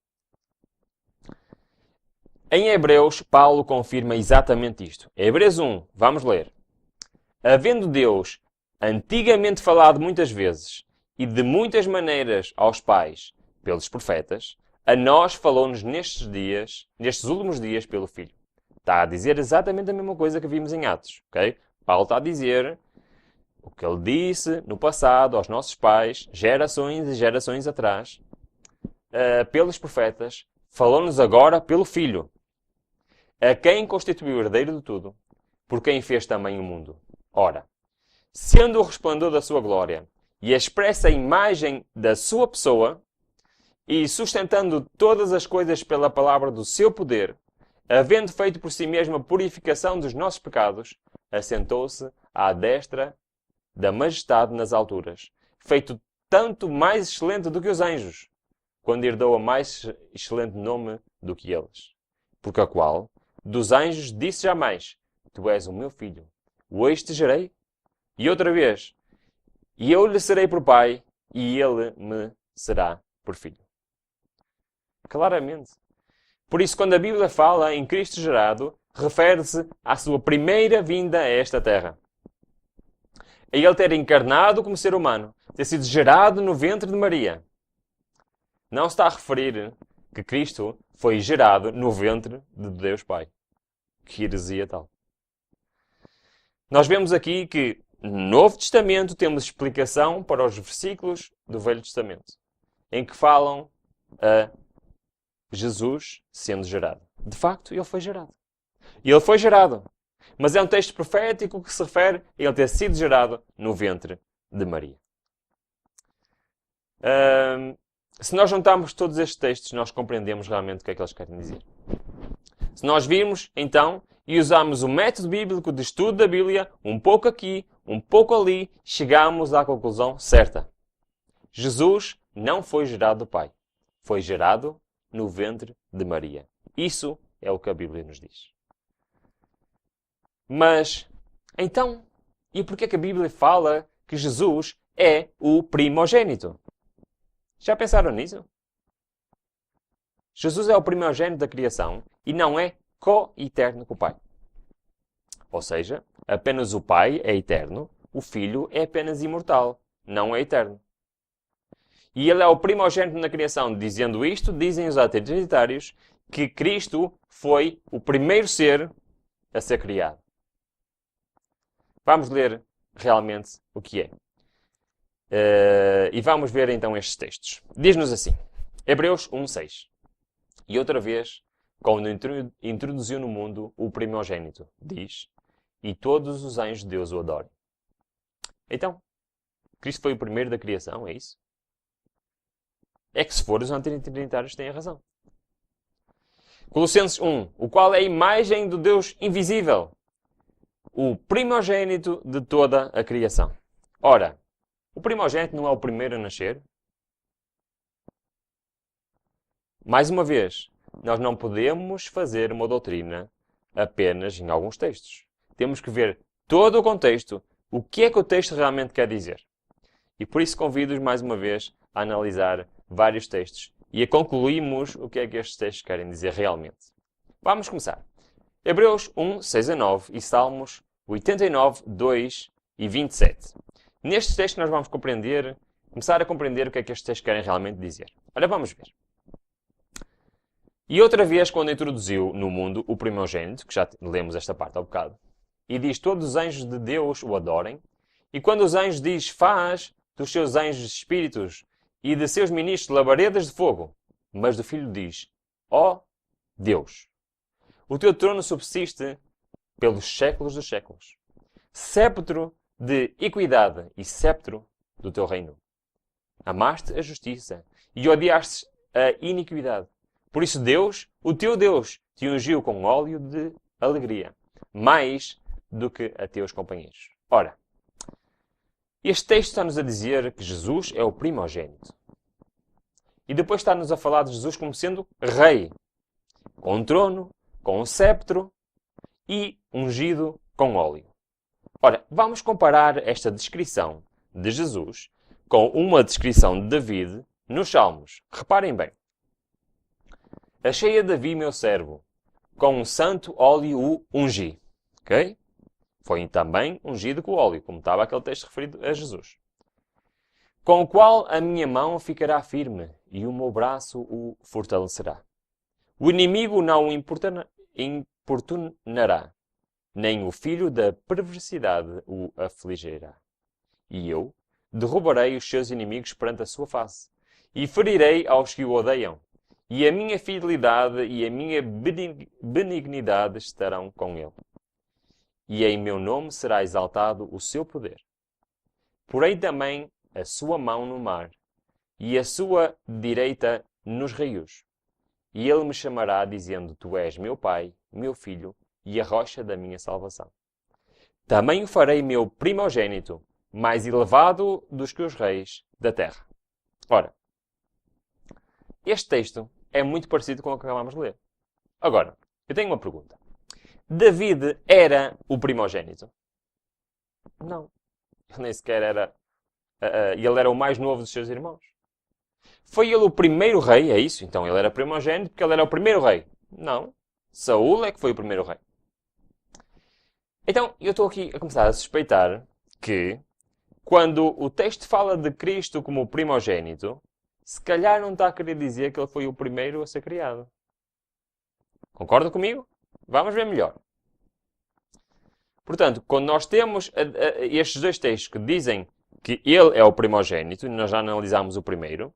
Em Hebreus, Paulo confirma exatamente isto. Hebreus 1, vamos ler. Havendo Deus antigamente falado muitas vezes e de muitas maneiras aos pais pelos profetas, a nós falou-nos nestes últimos dias, pelo Filho. Está a dizer exatamente a mesma coisa que vimos em Atos. Okay? Paulo está a dizer o que ele disse no passado aos nossos pais, gerações e gerações atrás, pelos profetas, falou-nos agora pelo Filho, a quem constituiu o herdeiro de tudo, por quem fez também o mundo. Ora, sendo o resplendor da sua glória e a expressa imagem da sua pessoa, e sustentando todas as coisas pela palavra do seu poder, havendo feito por si mesmo a purificação dos nossos pecados, assentou-se à destra da majestade nas alturas, feito tanto mais excelente do que os anjos, quando herdou a mais excelente nome do que eles. Porque a qual, dos anjos, disse jamais, tu és o meu filho, hoje te gerei. E outra vez, e eu lhe serei por pai, e ele me será por filho. Claramente. Por isso, quando a Bíblia fala em Cristo gerado, refere-se à sua primeira vinda a esta terra. A ele ter encarnado como ser humano, ter sido gerado no ventre de Maria. Não se está a referir que Cristo foi gerado no ventre de Deus Pai. Que heresia tal. Nós vemos aqui que no Novo Testamento temos explicação para os versículos do Velho Testamento, em que falam a Jesus sendo gerado. De facto, ele foi gerado. E ele foi gerado. Mas é um texto profético que se refere a ele ter sido gerado no ventre de Maria. Se nós juntarmos todos estes textos, nós compreendemos realmente o que é que eles querem dizer. Se nós virmos, então, e usarmos o método bíblico de estudo da Bíblia, um pouco aqui, um pouco ali, chegamos à conclusão certa. Jesus não foi gerado do Pai. Foi gerado no ventre de Maria. Isso é o que a Bíblia nos diz. Mas, então, e porquê que a Bíblia fala que Jesus é o primogênito? Já pensaram nisso? Jesus é o primogênito da criação e não é co-eterno com o Pai. Ou seja, apenas o Pai é eterno, o Filho é apenas imortal, não é eterno. E ele é o primogênito na criação. Dizendo isto, dizem os ateus trinitários que Cristo foi o primeiro ser a ser criado. Vamos ler realmente o que é. E vamos ver então estes textos. Diz-nos assim, Hebreus 1:6. E outra vez, quando introduziu no mundo o primogênito, diz, e todos os anjos de Deus o adoram. Então, Cristo foi o primeiro da criação, é isso? É que se for, os antitrinitários têm a razão. Colossenses 1, o qual é a imagem do Deus invisível, o primogênito de toda a criação. Ora, o primogênito não é o primeiro a nascer? Mais uma vez, nós não podemos fazer uma doutrina apenas em alguns textos. Temos que ver todo o contexto, o que é que o texto realmente quer dizer. E por isso convido-os mais uma vez a analisar vários textos e a concluirmos o que é que estes textos querem dizer realmente. Vamos começar. Hebreus 1, 6 a 9 e Salmos 89, 2 e 27. Nestes textos nós vamos começar a compreender o que é que estes textos querem realmente dizer. Ora, vamos ver. E outra vez, quando introduziu no mundo o primogênito, que já lemos esta parte há um bocado, e diz, todos os anjos de Deus o adorem, e quando os anjos diz, faz dos seus anjos espíritos e de seus ministros labaredas de fogo, mas do Filho diz, ó Deus, o teu trono subsiste pelos séculos dos séculos. Sceptro de equidade e sceptro do teu reino. Amaste a justiça e odiaste a iniquidade. Por isso Deus, o teu Deus, te ungiu com óleo de alegria, mais do que a teus companheiros. Ora, este texto está-nos a dizer que Jesus é o primogênito. E depois está-nos a falar de Jesus como sendo rei, com um trono, com um sceptro e ungido com óleo. Ora, vamos comparar esta descrição de Jesus com uma descrição de David nos Salmos. Reparem bem. Achei a Davi, meu servo, com um santo óleo o ungi. Ok? Foi também ungido com óleo, como estava aquele texto referido a Jesus. Com o qual a minha mão ficará firme e o meu braço o fortalecerá. O inimigo não o importunará, nem o filho da perversidade o afligirá. E eu derrubarei os seus inimigos perante a sua face, e ferirei aos que o odeiam, e a minha fidelidade e a minha benignidade estarão com ele. E em meu nome será exaltado o seu poder. Porei também a sua mão no mar, e a sua direita nos rios. E ele me chamará, dizendo, tu és meu pai, meu filho, e a rocha da minha salvação. Também o farei meu primogênito, mais elevado dos que os reis da terra. Ora, este texto é muito parecido com o que acabamos de ler. Agora, eu tenho uma pergunta. David era o primogênito? Não. Ele nem sequer era... ele era o mais novo dos seus irmãos. Foi ele o primeiro rei, é isso? Então ele era primogênito porque ele era o primeiro rei. Não. Saul é que foi o primeiro rei. Então, eu estou aqui a começar a suspeitar que, quando o texto fala de Cristo como o primogênito, se calhar não está a querer dizer que ele foi o primeiro a ser criado. Concorda comigo? Vamos ver melhor. Portanto, quando nós temos estes dois textos que dizem que ele é o primogênito, e nós já analisámos o primeiro,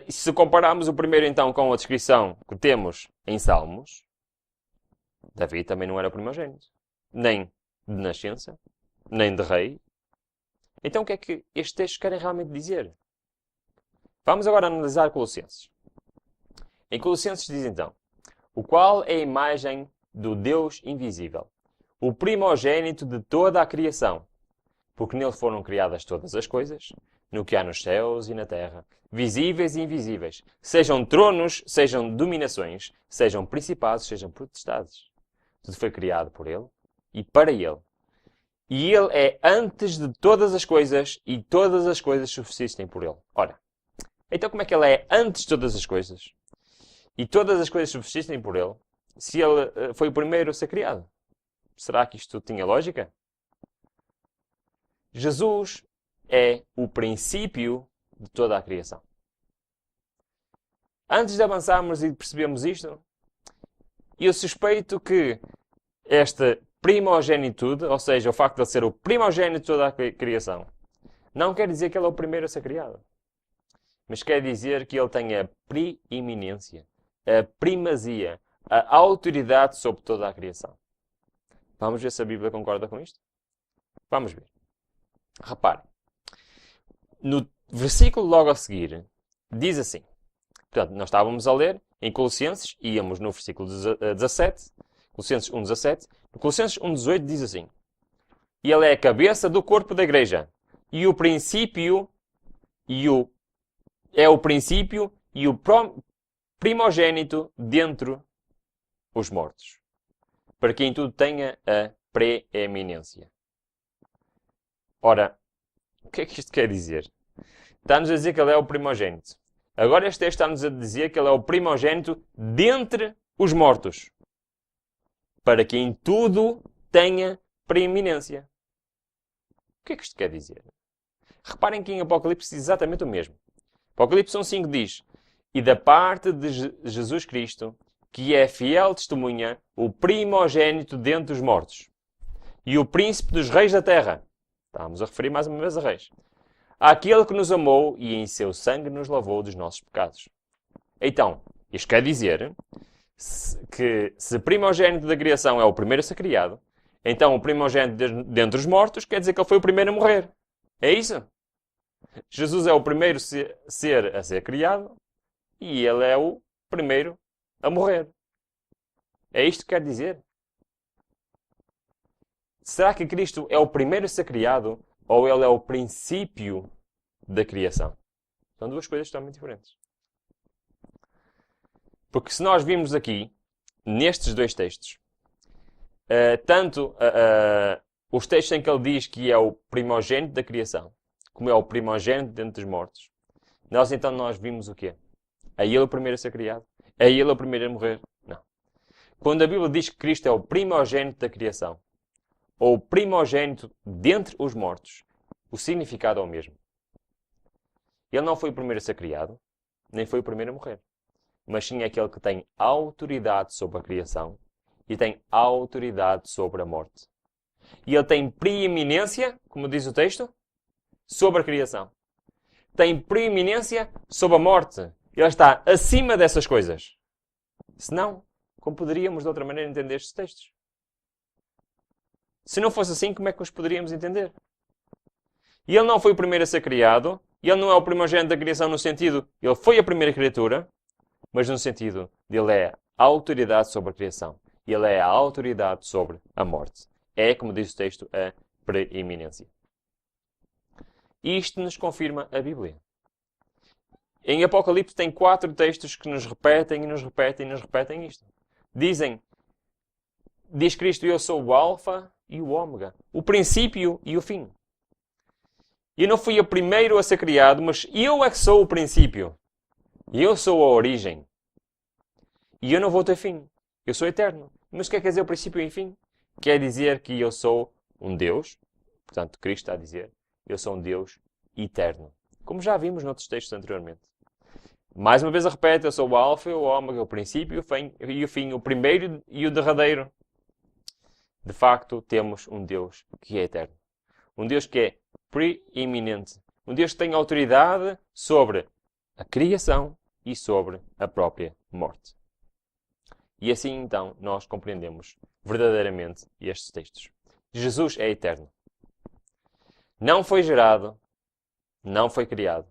e se compararmos o primeiro então com a descrição que temos em Salmos, Davi também não era o primogênito. Nem de nascença, nem de rei. Então o que é que estes textos querem realmente dizer? Vamos agora analisar Colossenses. Em Colossenses diz então, o qual é a imagem do Deus invisível, o primogênito de toda a criação, porque nele foram criadas todas as coisas, no que há nos céus e na terra, visíveis e invisíveis, sejam tronos, sejam dominações, sejam principados, sejam potestades. Tudo foi criado por Ele e para Ele. E Ele é antes de todas as coisas e todas as coisas subsistem por Ele. Ora, então como é que Ele é antes de todas as coisas e todas as coisas subsistem por Ele, se Ele foi o primeiro a ser criado? Será que isto tinha lógica? Jesus é o princípio de toda a criação. Antes de avançarmos e de percebermos isto, eu suspeito que esta primogenitude, ou seja, o facto de ele ser o primogênito de toda a criação, não quer dizer que ele é o primeiro a ser criado. Mas quer dizer que ele tem a preeminência, a primazia, a autoridade sobre toda a criação. Vamos ver se a Bíblia concorda com isto? Vamos ver. Repare. No versículo logo a seguir, diz assim. Portanto, nós estávamos a ler em Colossenses, íamos no versículo 17, Colossenses 1,17. No Colossenses 1,18 diz assim. E ele é a cabeça do corpo da igreja. E o princípio, é o princípio e o primogênito dentre os mortos. Para quem tudo tenha a preeminência. Ora, o que é que isto quer dizer? Está-nos a dizer que ele é o primogênito. Agora este texto está-nos a dizer que ele é o primogênito dentre os mortos. Para que em tudo tenha preeminência. O que é que isto quer dizer? Reparem que em Apocalipse diz exatamente o mesmo. Apocalipse 1,5 diz: E da parte de Jesus Cristo, que é fiel testemunha, o primogênito dentre os mortos, e o príncipe dos reis da terra. Estamos a referir mais uma vez a reis. Àquele que nos amou e em seu sangue nos lavou dos nossos pecados. Então, isto quer dizer que se primogênito da criação é o primeiro a ser criado, então o primogênito dentre os mortos quer dizer que ele foi o primeiro a morrer. É isso? Jesus é o primeiro a ser criado e ele é o primeiro a morrer. É isto que quer dizer? Será que Cristo é o primeiro a ser criado ou ele é o princípio da criação? São duas coisas totalmente diferentes. Porque se nós vimos aqui, nestes dois textos, tanto os textos em que ele diz que é o primogênito da criação, como é o primogênito dentre os mortos, nós vimos o quê? É ele o primeiro a ser criado? É ele o primeiro a morrer? Não. Quando a Bíblia diz que Cristo é o primogênito da criação, ou o primogênito dentre os mortos, o significado é o mesmo. Ele não foi o primeiro a ser criado, nem foi o primeiro a morrer. Mas sim aquele que tem autoridade sobre a criação e tem autoridade sobre a morte. E ele tem preeminência, como diz o texto, sobre a criação. Tem preeminência sobre a morte. Ele está acima dessas coisas. Senão, como poderíamos de outra maneira entender estes textos? Se não fosse assim, como é que os poderíamos entender? E ele não foi o primeiro a ser criado. E ele não é o primogênito da criação no sentido, ele foi a primeira criatura, mas no sentido de ele é a autoridade sobre a criação. Ele é a autoridade sobre a morte. É, como diz o texto, a preeminência. Isto nos confirma a Bíblia. Em Apocalipse tem 4 textos que nos repetem e nos repetem e nos repetem isto. Diz Cristo, eu sou o Alfa e o Ômega, o princípio e o fim. Eu não fui o primeiro a ser criado, mas eu é que sou o princípio. Eu sou a origem. E eu não vou ter fim. Eu sou eterno. Mas o que quer dizer o princípio e o fim? Quer dizer que eu sou um Deus. Portanto, Cristo está a dizer, eu sou um Deus eterno. Como já vimos noutros textos anteriormente. Mais uma vez eu repete, eu sou o Alfa e o Ômega, o princípio e o fim, o primeiro e o derradeiro. De facto, temos um Deus que é eterno. Um Deus que é preeminente. Um Deus que tem autoridade sobre a criação e sobre a própria morte. E assim, então, nós compreendemos verdadeiramente estes textos. Jesus é eterno. Não foi gerado, não foi criado.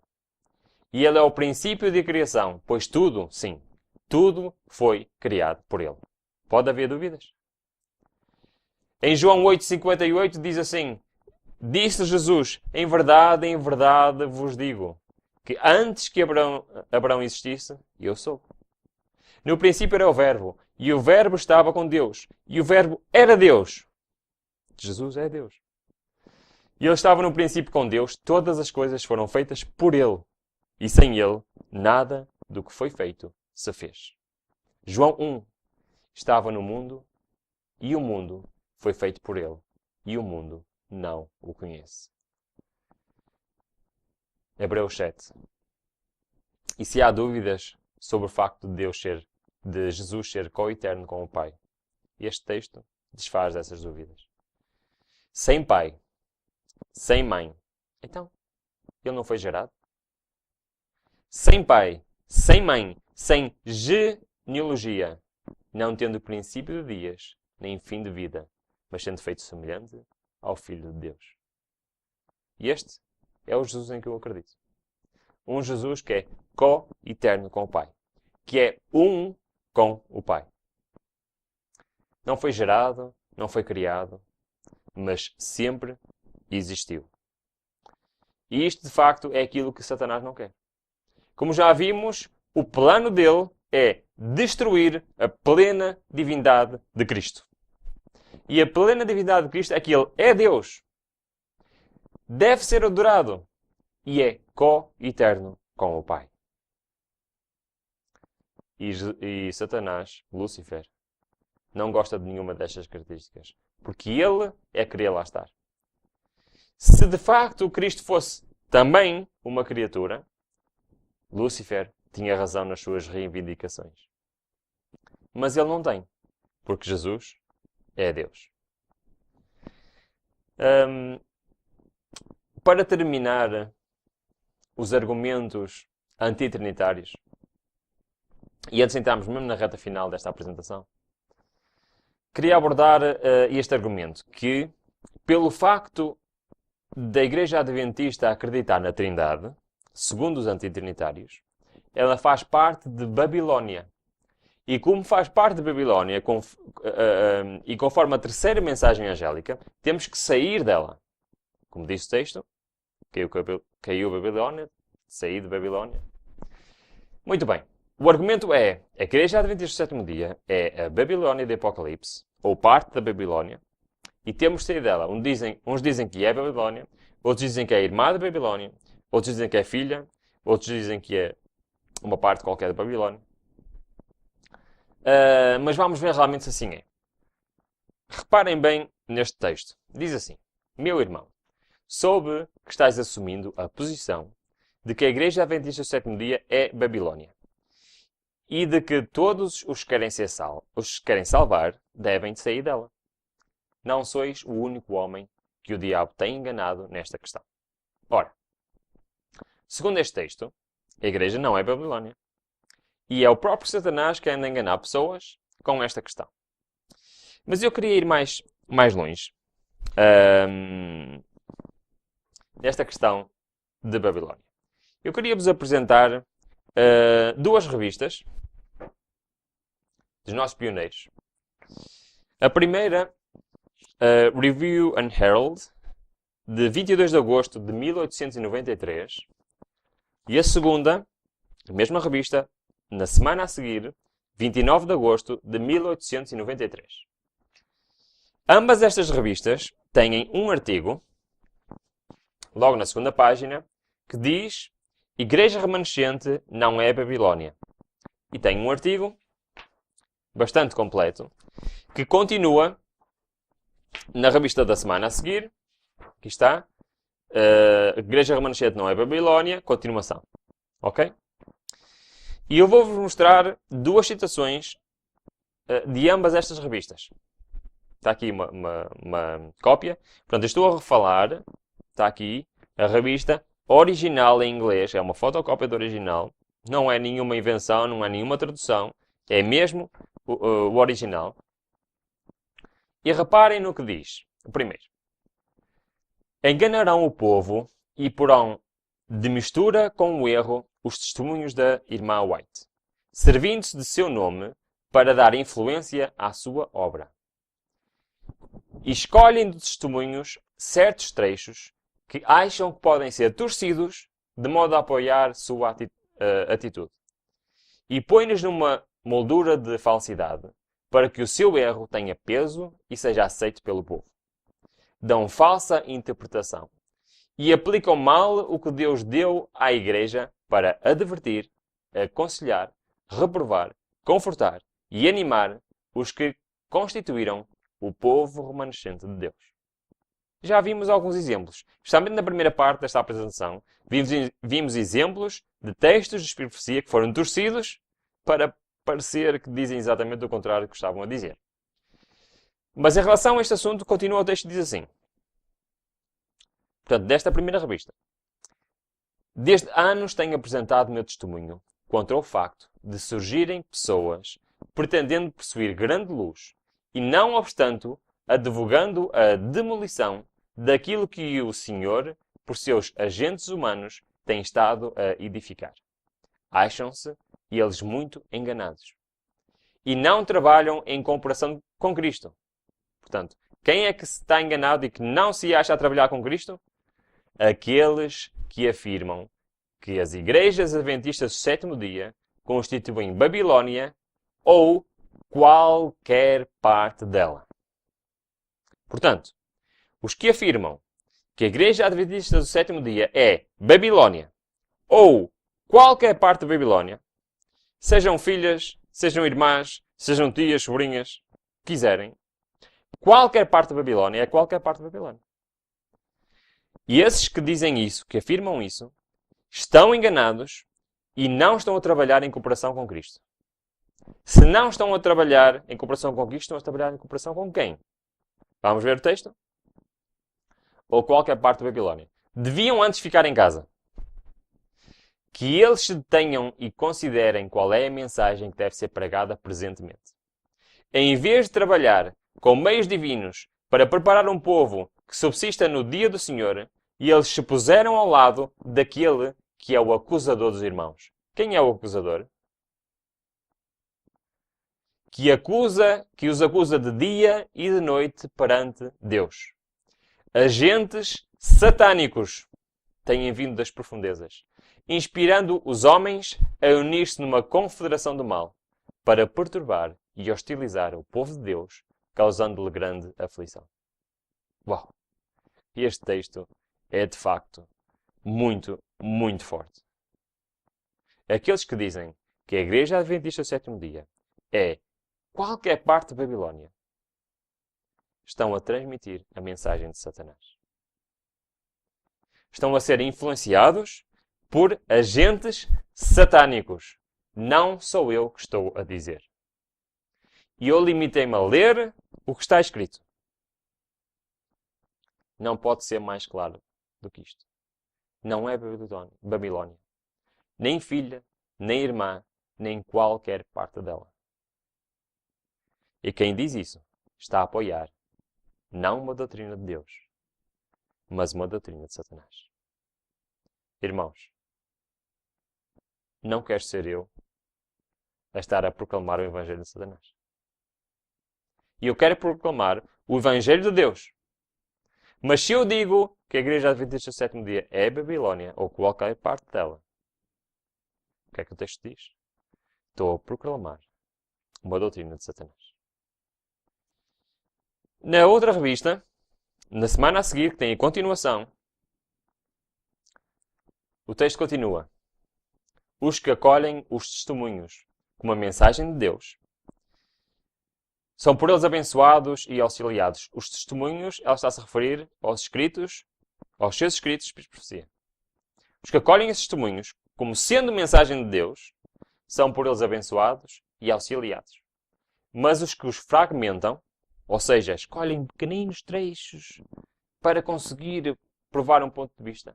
E Ele é o princípio de criação, pois tudo, sim, tudo foi criado por Ele. Pode haver dúvidas? Em João 8,58 diz assim, Disse Jesus, em verdade vos digo, que antes que Abraão existisse, eu sou. No princípio era o Verbo, e o Verbo estava com Deus, e o Verbo era Deus. Jesus é Deus. E ele estava no princípio com Deus, todas as coisas foram feitas por ele, e sem ele, nada do que foi feito se fez. João 1, estava no mundo, e o mundo foi feito por ele, e o mundo não o conhece. Hebreus 7. E se há dúvidas sobre o facto de Jesus ser co-eterno com o Pai, este texto desfaz essas dúvidas. Sem pai, sem mãe, então, ele não foi gerado? Sem pai, sem mãe, sem genealogia, não tendo princípio de dias, nem fim de vida, mas sendo feito semelhante ao Filho de Deus. E este é o Jesus em que eu acredito. Um Jesus que é co-eterno com o Pai. Que é um com o Pai. Não foi gerado, não foi criado, mas sempre existiu. E isto, de facto, é aquilo que Satanás não quer. Como já vimos, o plano dele é destruir a plena divindade de Cristo. E a plena divindade de Cristo é que ele é Deus. Deve ser adorado. E é co-eterno com o Pai. E Satanás, Lúcifer, não gosta de nenhuma destas características. Porque ele é querer lá estar. Se de facto Cristo fosse também uma criatura, Lúcifer tinha razão nas suas reivindicações. Mas ele não tem. Porque Jesus é Deus. Para terminar os argumentos antitrinitários, e antes de entrarmos mesmo na reta final desta apresentação, queria abordar este argumento, que pelo facto da Igreja Adventista acreditar na Trindade, segundo os antitrinitários, ela faz parte de Babilónia. E como faz parte de Babilónia, e conforme a terceira mensagem angélica, temos que sair dela. Como diz o texto, caiu Babilónia, saí de Babilónia. Muito bem. O argumento é, a Igreja Adventista do Sétimo Dia é a Babilónia de Apocalipse, ou parte da Babilónia, e temos que sair dela. Uns dizem que é Babilónia, outros dizem que é irmã de Babilónia, outros dizem que é filha, outros dizem que é uma parte qualquer da Babilónia. Mas vamos ver realmente se assim é. Reparem bem neste texto. Diz assim, meu irmão, soube que estás assumindo a posição de que a Igreja Adventista do Sétimo Dia é Babilónia e de que todos os que querem salvar devem de sair dela. Não sois o único homem que o diabo tem enganado nesta questão. Ora, segundo este texto, a Igreja não é Babilónia. E é o próprio Satanás que anda a enganar pessoas com esta questão. Mas eu queria ir mais longe nesta questão de Babilónia. Eu queria vos apresentar duas revistas dos nossos pioneiros. A primeira, Review and Herald, de 22 de agosto de 1893. E a segunda, a mesma revista, na semana a seguir, 29 de agosto de 1893. Ambas estas revistas têm um artigo, logo na segunda página, que diz Igreja Remanescente não é Babilónia. E tem um artigo bastante completo, que continua na revista da semana a seguir. Aqui está. Igreja Remanescente não é Babilónia. Continuação. Ok? E eu vou-vos mostrar duas citações de ambas estas revistas. Está aqui uma cópia. Portanto, eu estou a refalar. Está aqui a revista original em inglês. É uma fotocópia do original. Não é nenhuma invenção, não é nenhuma tradução. É mesmo o original. E reparem no que diz. O primeiro. Enganarão o povo e porão de mistura com o erro os testemunhos da irmã White, servindo-se de seu nome para dar influência à sua obra. E escolhem de testemunhos certos trechos que acham que podem ser torcidos de modo a apoiar sua atitude. E põe-nos numa moldura de falsidade para que o seu erro tenha peso e seja aceito pelo povo. Dão falsa interpretação e aplicam mal o que Deus deu à Igreja para advertir, aconselhar, reprovar, confortar e animar os que constituíram o povo remanescente de Deus. Já vimos alguns exemplos. Especialmente na primeira parte desta apresentação, vimos exemplos de textos de profecia que foram torcidos para parecer que dizem exatamente o contrário do que estavam a dizer. Mas em relação a este assunto, continua o texto e diz assim. Portanto, desta primeira revista. Desde anos tenho apresentado o meu testemunho contra o facto de surgirem pessoas pretendendo possuir grande luz e, não obstante, advogando a demolição daquilo que o Senhor, por seus agentes humanos, tem estado a edificar. Acham-se eles muito enganados. E não trabalham em comparação com Cristo. Portanto, quem é que se está enganado e que não se acha a trabalhar com Cristo? Aqueles que afirmam que as igrejas adventistas do sétimo dia constituem Babilônia ou qualquer parte dela. Portanto, os que afirmam que a igreja adventista do sétimo dia é Babilônia ou qualquer parte da Babilônia, sejam filhas, sejam irmãs, sejam tias, sobrinhas, quiserem, qualquer parte da Babilônia é qualquer parte da Babilônia. E esses que dizem isso, que afirmam isso, estão enganados e não estão a trabalhar em cooperação com Cristo. Se não estão a trabalhar em cooperação com Cristo, estão a trabalhar em cooperação com quem? Vamos ver o texto? Ou qualquer parte da Babilônia. Deviam antes ficar em casa. Que eles se detenham e considerem qual é a mensagem que deve ser pregada presentemente. Em vez de trabalhar com meios divinos para preparar um povo que subsista no dia do Senhor, e eles se puseram ao lado daquele que é o acusador dos irmãos. Quem é o acusador? Que os acusa de dia e de noite perante Deus. Agentes satânicos têm vindo das profundezas, inspirando os homens a unir-se numa confederação do mal, para perturbar e hostilizar o povo de Deus, causando-lhe grande aflição. Uau! Este texto é, de facto, muito, muito forte. Aqueles que dizem que a Igreja Adventista do sétimo dia é qualquer parte da Babilônia estão a transmitir a mensagem de Satanás. Estão a ser influenciados por agentes satânicos. Não sou eu que estou a dizer. E eu limitei-me a ler o que está escrito. Não pode ser mais claro do que isto. Não é Babilônia. Nem filha, nem irmã, nem qualquer parte dela. E quem diz isso está a apoiar não uma doutrina de Deus, mas uma doutrina de Satanás. Irmãos, não quero ser eu a estar a proclamar o Evangelho de Satanás. E eu quero proclamar o Evangelho de Deus. Mas se eu digo que a Igreja Adventista do sétimo dia é Babilônia ou qualquer parte dela, o que é que o texto diz? Estou a proclamar uma doutrina de Satanás. Na outra revista, na semana a seguir, que tem a continuação, o texto continua. Os que acolhem os testemunhos como a mensagem de Deus são por eles abençoados e auxiliados. Os testemunhos, ela está-se a referir aos escritos, aos seus escritos de profecia. Os que acolhem esses testemunhos como sendo mensagem de Deus são por eles abençoados e auxiliados. Mas os que os fragmentam, ou seja, escolhem pequeninos trechos para conseguir provar um ponto de vista,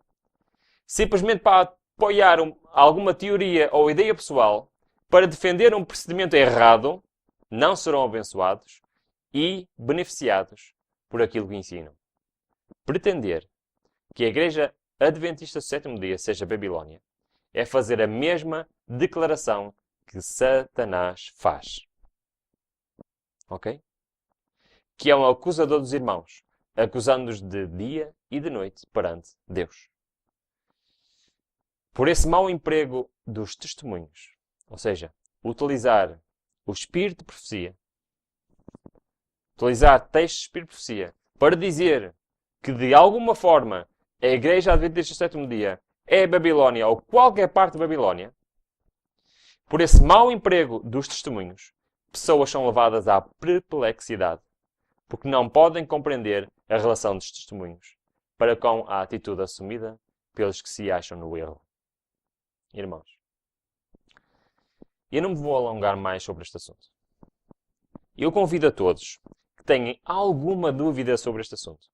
simplesmente para apoiar alguma teoria ou ideia pessoal, para defender um procedimento errado, não serão abençoados e beneficiados por aquilo que ensinam. Pretender que a Igreja Adventista do sétimo dia seja Babilônia é fazer a mesma declaração que Satanás faz. Ok? Que é um acusador dos irmãos. acusando-os de dia e de noite perante Deus. Por esse mau emprego dos testemunhos, ou seja, utilizar o espírito de profecia, utilizar textos de espírito de profecia para dizer que de alguma forma a Igreja Adventista do Sétimo Dia é a Babilónia ou qualquer parte da Babilónia, por esse mau emprego dos testemunhos, pessoas são levadas à perplexidade, porque não podem compreender a relação dos testemunhos para com a atitude assumida pelos que se acham no erro. Irmãos, eu não me vou alongar mais sobre este assunto. Eu convido a todos que tenham alguma dúvida sobre este assunto,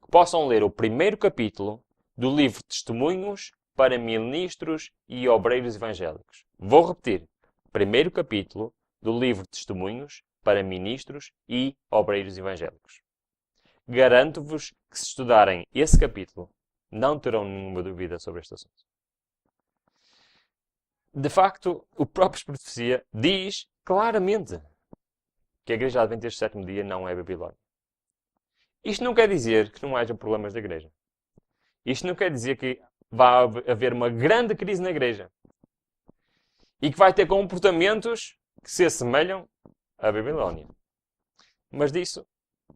que possam ler o primeiro capítulo do livro Testemunhos para Ministros e Obreiros Evangélicos. Vou repetir. Primeiro capítulo do livro Testemunhos para Ministros e Obreiros Evangélicos. Garanto-vos que se estudarem esse capítulo, não terão nenhuma dúvida sobre este assunto. De facto, o próprio Espírito de Profecia diz claramente que a Igreja Adventista do Sétimo Dia não é Babilónia. Isto não quer dizer que não haja problemas da Igreja. Isto não quer dizer que vai haver uma grande crise na Igreja e que vai ter comportamentos que se assemelham à Babilónia. Mas disso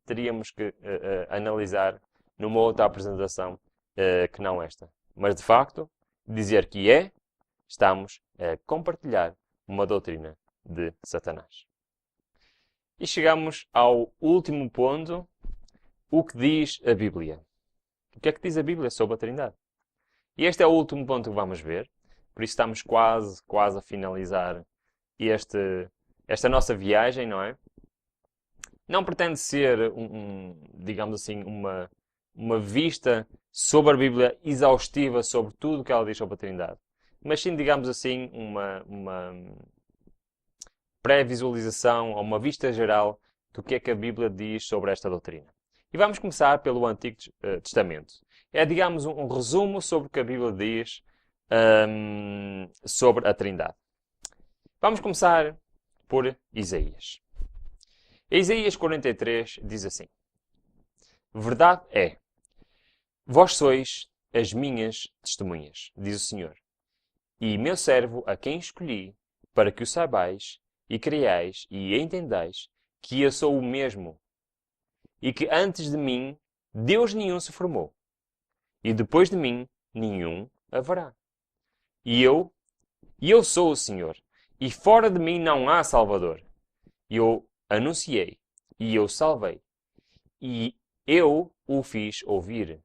teríamos que analisar numa outra apresentação que não esta. Mas de facto, dizer que estamos a compartilhar uma doutrina de Satanás. E chegamos ao último ponto, o que diz a Bíblia. O que é que diz a Bíblia sobre a Trindade? E este é o último ponto que vamos ver, por isso estamos quase a finalizar esta nossa viagem, não é? Não pretende ser, digamos assim, uma vista sobre a Bíblia exaustiva sobre tudo o que ela diz sobre a Trindade. Mas sim, digamos assim, uma pré-visualização ou uma vista geral do que é que a Bíblia diz sobre esta doutrina. E vamos começar pelo Antigo Testamento. É, digamos, um resumo sobre o que a Bíblia diz sobre a Trindade. Vamos começar por Isaías. Isaías 43 diz assim: Verdade é, vós sois as minhas testemunhas, diz o Senhor, e meu servo a quem escolhi, para que o saibais, e creiais, e entendais, que eu sou o mesmo, e que antes de mim Deus nenhum se formou, e depois de mim nenhum haverá. E eu sou o Senhor, e fora de mim não há Salvador. Eu anunciei, e eu salvei, e eu o fiz ouvir.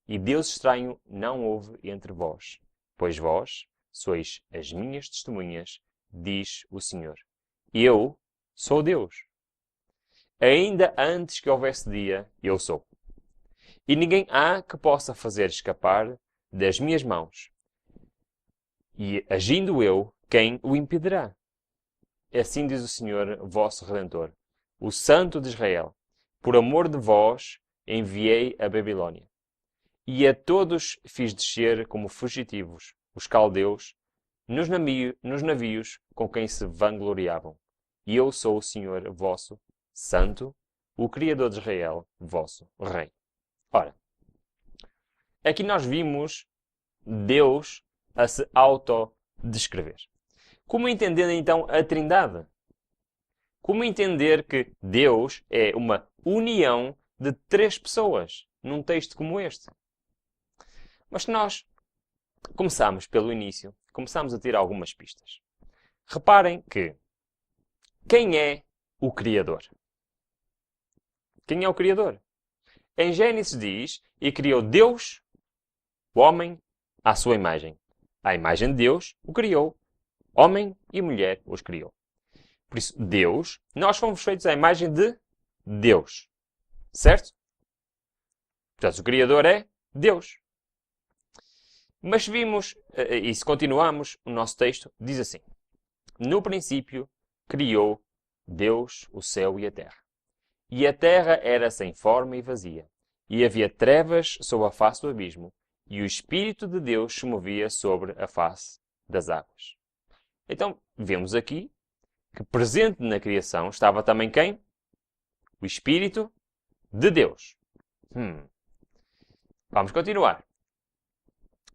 E Deus estranho não houve entre vós, pois vós sois as minhas testemunhas, diz o Senhor. Eu sou Deus. Ainda antes que houvesse dia, eu sou. E ninguém há que possa fazer escapar das minhas mãos. E agindo eu, quem o impedirá? Assim diz o Senhor, vosso Redentor, o Santo de Israel. Por amor de vós, enviei a Babilónia. E a todos fiz descer como fugitivos, os caldeus, nos navios com quem se vangloriavam. E eu sou o Senhor vosso Santo, o Criador de Israel, vosso Rei. Ora, aqui nós vimos Deus a se autodescrever. Como entender então a Trindade? Como entender que Deus é uma união de três pessoas num texto como este? Mas se nós começamos pelo início, começamos a ter algumas pistas. Reparem que quem é o Criador? Quem é o Criador? Em Gênesis diz, e criou Deus, o homem, à sua imagem. À imagem de Deus, o criou. Homem e mulher os criou. Por isso, Deus, nós fomos feitos à imagem de Deus. Certo? Portanto, o Criador é Deus. Mas vimos, e se continuamos, o nosso texto diz assim: No princípio, criou Deus o céu e a terra. E a terra era sem forma e vazia. E havia trevas sobre a face do abismo. E o Espírito de Deus se movia sobre a face das águas. Então, vemos aqui que presente na criação estava também quem? O Espírito de Deus. Vamos continuar.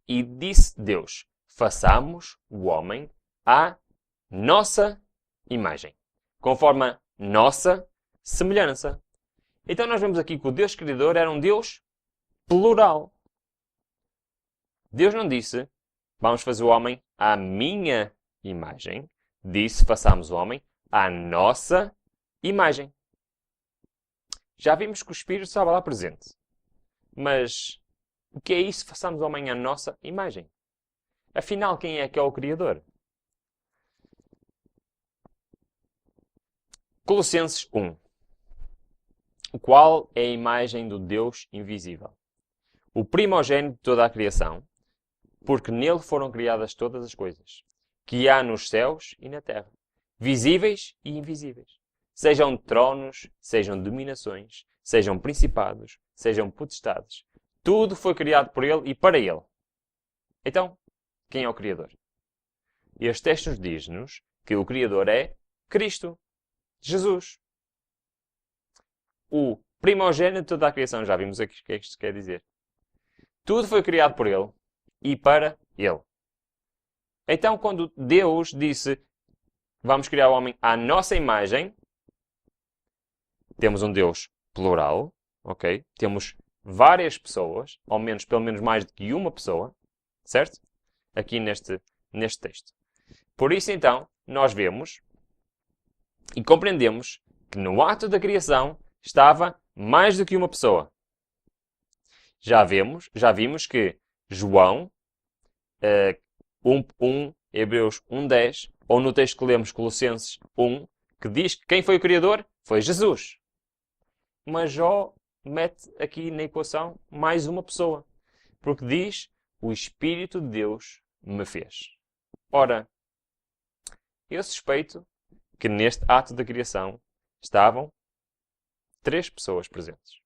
E disse Deus, façamos o homem à nossa imagem, conforme a nossa semelhança. Então nós vemos aqui que o Deus Criador era um Deus plural. Deus não disse, vamos fazer o homem à minha imagem. Disse, façamos o homem à nossa imagem. Já vimos que o Espírito estava lá presente. Mas o que é isso? Façamos o homem à nossa imagem. Afinal, quem é que é o Criador? Colossenses 1. O qual é a imagem do Deus invisível, o primogênito de toda a criação, porque nele foram criadas todas as coisas, que há nos céus e na terra, visíveis e invisíveis. Sejam tronos, sejam dominações, sejam principados, sejam potestades. Tudo foi criado por ele e para ele. Então, quem é o Criador? Este texto diz-nos que o Criador é Cristo, Jesus. O primogênito de toda a criação. Já vimos aqui o que é que isto quer dizer. Tudo foi criado por ele e para ele. Então, quando Deus disse, vamos criar o homem à nossa imagem, temos um Deus plural, ok? Temos várias pessoas, ou menos, pelo menos mais do que uma pessoa, certo? Aqui neste texto. Por isso, então, nós vemos e compreendemos que no ato da criação estava mais do que uma pessoa. Já vimos que João 1, Hebreus 1:10, ou no texto que lemos Colossenses 1, que diz que quem foi o Criador foi Jesus. Mas Jó mete aqui na equação mais uma pessoa. Porque diz, o Espírito de Deus me fez. Ora, eu suspeito que neste ato da criação estavam 3 pessoas presentes.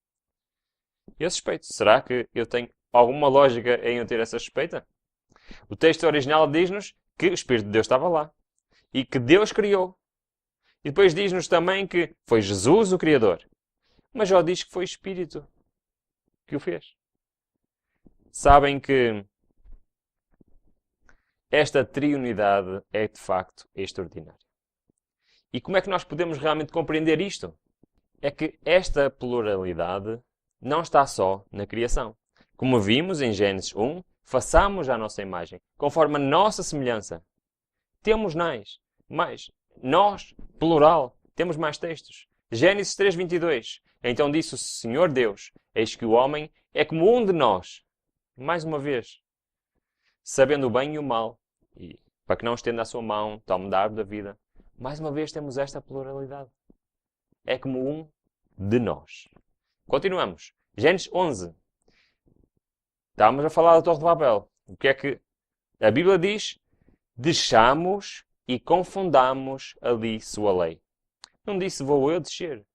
Eu suspeito. Será que eu tenho alguma lógica em eu ter essa suspeita? O texto original diz-nos que o Espírito de Deus estava lá. E que Deus criou. E depois diz-nos também que foi Jesus o Criador. Mas Jó diz que foi o Espírito que o fez. Sabem que esta triunidade é de facto extraordinária. E como é que nós podemos realmente compreender isto? É que esta pluralidade não está só na criação. Como vimos em Gênesis 1, façamos a nossa imagem, conforme a nossa semelhança. Temos mais. Nós, plural, temos mais textos. Gênesis 3:22. Então disse o Senhor Deus, eis que o homem é como um de nós. Mais uma vez, sabendo o bem e o mal, e para que não estenda a sua mão, tome da árvore da vida. Mais uma vez temos esta pluralidade. É como um de nós. Continuamos. Gênesis 11. Estamos a falar da Torre de Babel. O que é que a Bíblia diz? Deixamos e confundamos ali sua lei. Não disse vou eu descer.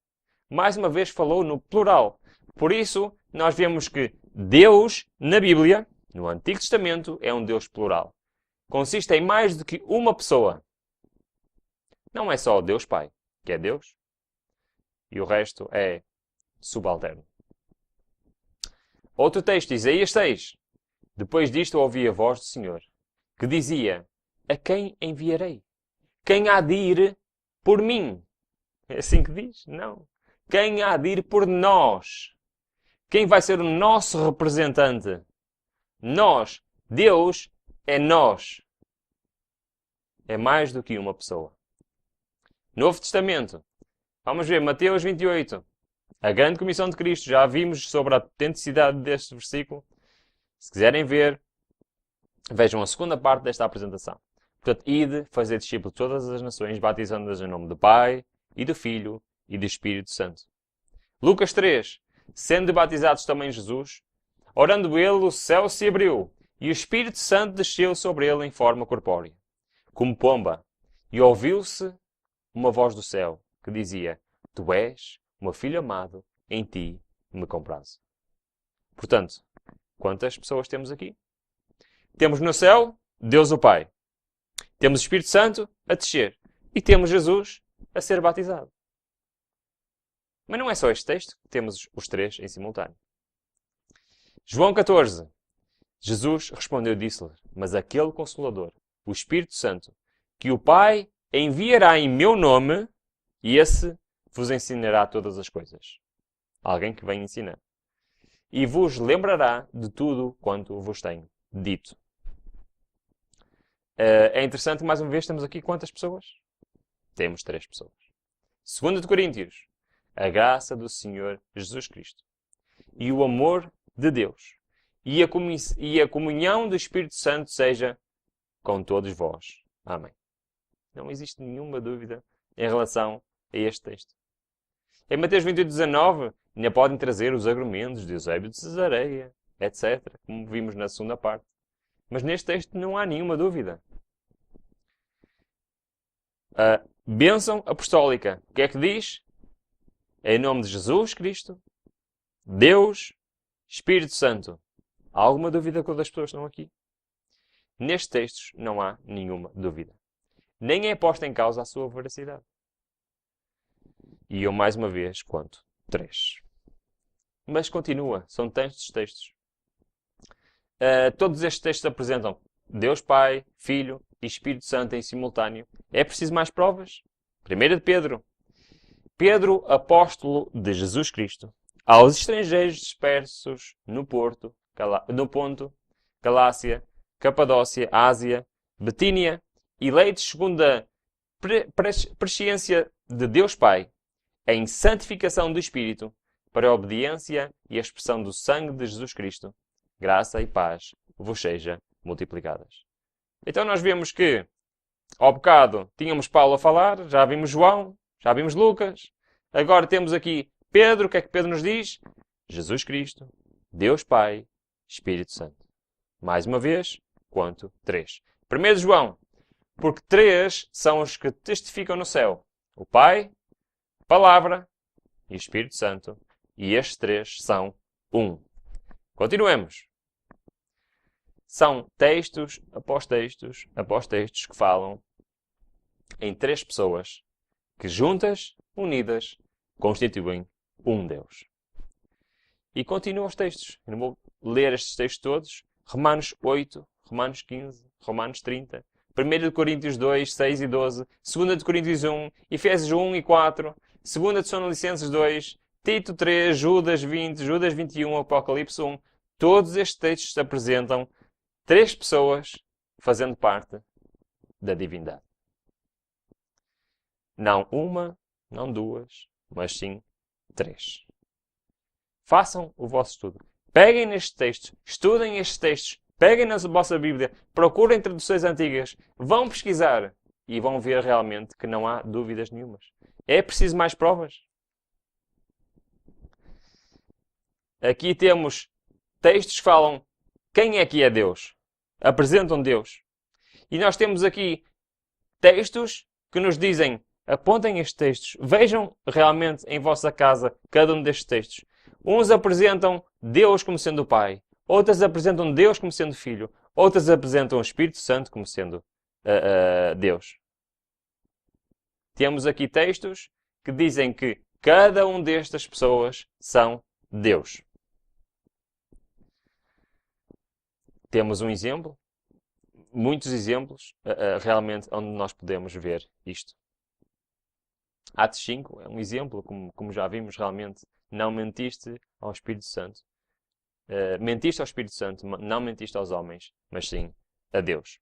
Mais uma vez falou no plural. Por isso, nós vemos que Deus, na Bíblia, no Antigo Testamento, é um Deus plural. Consiste em mais do que uma pessoa. Não é só o Deus Pai, que é Deus, e o resto é subalterno. Outro texto, Isaías 6. Depois disto ouvi a voz do Senhor, que dizia, a quem enviarei? Quem há de ir por mim? É assim que diz? Não. Quem há de ir por nós? Quem vai ser o nosso representante? Nós. Deus é nós. É mais do que uma pessoa. Novo Testamento. Vamos ver Mateus 28. A grande comissão de Cristo. Já vimos sobre a autenticidade deste versículo. Se quiserem ver, vejam a segunda parte desta apresentação. Portanto, ide, fazer discípulo de todas as nações, batizando-as em nome do Pai, e do Filho, e do Espírito Santo. Lucas 3. Sendo batizados também Jesus, orando ele, o céu se abriu, e o Espírito Santo desceu sobre ele em forma corpórea, como pomba, e ouviu-se uma voz do céu, que dizia, tu és o meu Filho amado, em ti me comprazo. Portanto, quantas pessoas temos aqui? Temos no céu, Deus o Pai. Temos o Espírito Santo a descer. E temos Jesus a ser batizado. Mas não é só este texto que temos os 3 em simultâneo. João 14. Jesus respondeu e disse-lhe: mas aquele Consolador, o Espírito Santo, que o Pai enviará em meu nome, esse vos ensinará todas as coisas. Alguém que vem ensinar. E vos lembrará de tudo quanto vos tenho dito. É interessante, mais uma vez, temos aqui quantas pessoas? Temos 3 pessoas. 2 de Coríntios. A graça do Senhor Jesus Cristo. E o amor de Deus. E a comunhão do Espírito Santo seja com todos vós. Amém. Não existe nenhuma dúvida em relação a este texto. Em Mateus 28:19, ainda podem trazer os argumentos de Eusébio de Cesareia, etc., como vimos na segunda parte. Mas neste texto não há nenhuma dúvida. A bênção apostólica, o que é que diz? Em nome de Jesus Cristo, Deus, Espírito Santo. Há alguma dúvida quando as pessoas estão aqui? Nestes textos não há nenhuma dúvida. Nem é posta em causa a sua veracidade. E eu mais uma vez conto 3. Mas continua, são tantos textos. Todos estes textos apresentam Deus Pai, Filho e Espírito Santo em simultâneo. É preciso mais provas? 1 de Pedro. Pedro, apóstolo de Jesus Cristo, aos estrangeiros dispersos no Ponto, Galácia, Capadócia, Ásia, Betínia, eleitos segundo a presciência de Deus Pai, em santificação do Espírito, para a obediência e a expressão do sangue de Jesus Cristo, graça e paz vos seja multiplicadas. Então nós vemos que, ao bocado, tínhamos Paulo a falar, já vimos João, já vimos Lucas, agora temos aqui Pedro. O que é que Pedro nos diz? Jesus Cristo, Deus Pai, Espírito Santo. Mais uma vez, quanto 3. 1 João, porque 3 são os que testificam no céu. O Pai, a Palavra e o Espírito Santo. E estes 3 são um. Continuemos. São textos após textos que falam em 3 pessoas que juntas, unidas, constituem um Deus. E continuam os textos. Eu não vou ler estes textos todos. Romanos 8, Romanos 15, Romanos 30, 1 Coríntios 2, 6 e 12, 2 Coríntios 1, Efésios 1 e 4, 2 Tessalonicenses 2, Tito 3, Judas 20, Judas 21, Apocalipse 1. Todos estes textos apresentam 3 pessoas fazendo parte da divindade. Não uma, não 2, mas sim 3. Façam o vosso estudo. Peguem nestes textos, estudem estes textos, peguem na vossa Bíblia, procurem traduções antigas, vão pesquisar e vão ver realmente que não há dúvidas nenhumas. É preciso mais provas? Aqui temos textos que falam quem é que é Deus. Apresentam Deus. E nós temos aqui textos que nos dizem, apontem estes textos, vejam realmente em vossa casa cada um destes textos. Uns apresentam Deus como sendo o Pai, outros apresentam Deus como sendo Filho, outros apresentam o Espírito Santo como sendo Deus. Temos aqui textos que dizem que cada um destas pessoas são Deus. Temos um exemplo, muitos exemplos, realmente, onde nós podemos ver isto. Atos 5 é um exemplo, como já vimos realmente. Não mentiste ao Espírito Santo. Mentiste ao Espírito Santo, não mentiste aos homens, mas sim a Deus.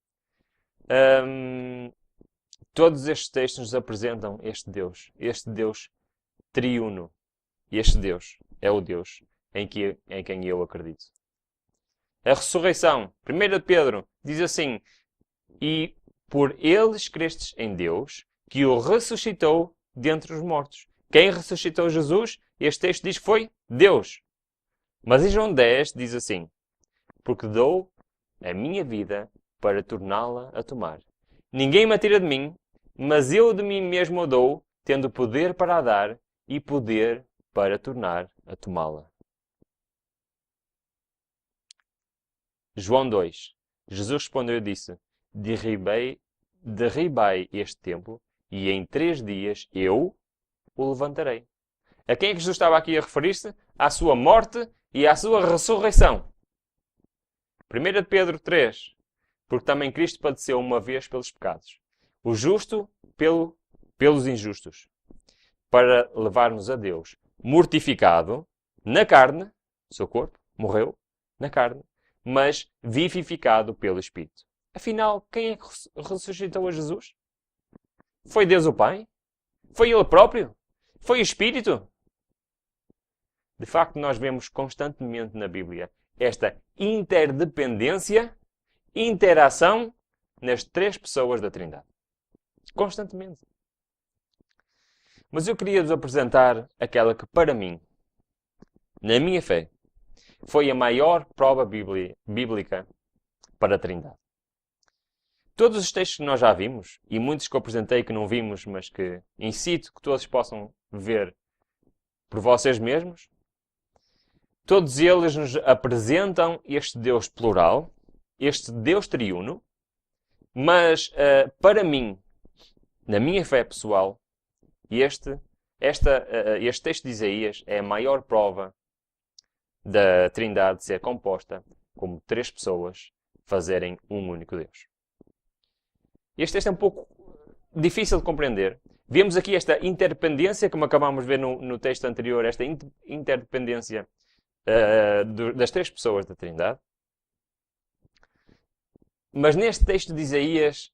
Todos estes textos nos apresentam este Deus triuno. Este Deus é o Deus em quem eu acredito. A ressurreição, 1 Pedro, diz assim: e por eles crestes em Deus, que o ressuscitou dentre os mortos. Quem ressuscitou Jesus? Este texto diz que foi Deus. Mas em João 10 diz assim: porque dou a minha vida para torná-la a tomar. Ninguém me tira de mim, mas eu de mim mesmo a dou, tendo poder para a dar e poder para tornar a tomá-la. João 2. Jesus respondeu e disse: derribei este templo e em 3 dias eu o levantarei. A quem é que Jesus estava aqui a referir-se? À sua morte e à sua ressurreição. 1 Pedro 3. Porque também Cristo padeceu uma vez pelos pecados. O justo pelos injustos. Para levar-nos a Deus. Mortificado na carne, seu corpo, morreu na carne, mas vivificado pelo Espírito. Afinal, quem é que ressuscitou a Jesus? Foi Deus o Pai? Foi Ele próprio? Foi o Espírito? De facto, nós vemos constantemente na Bíblia esta interdependência, interação nas três pessoas da Trindade. Constantemente. Mas eu queria-vos apresentar aquela que, para mim, na minha fé, foi a maior prova bíblica para a Trindade. Todos os textos que nós já vimos, e muitos que eu apresentei que não vimos, mas que incito que todos possam ver por vocês mesmos, todos eles nos apresentam este Deus plural, este Deus triuno, mas para mim, na minha fé pessoal, este texto de Isaías é a maior prova da Trindade ser composta como três pessoas fazerem um único Deus. Este texto é um pouco difícil de compreender. Vemos aqui esta interdependência, como acabámos de ver no texto anterior, esta interdependência das três pessoas da Trindade. Mas neste texto de Isaías,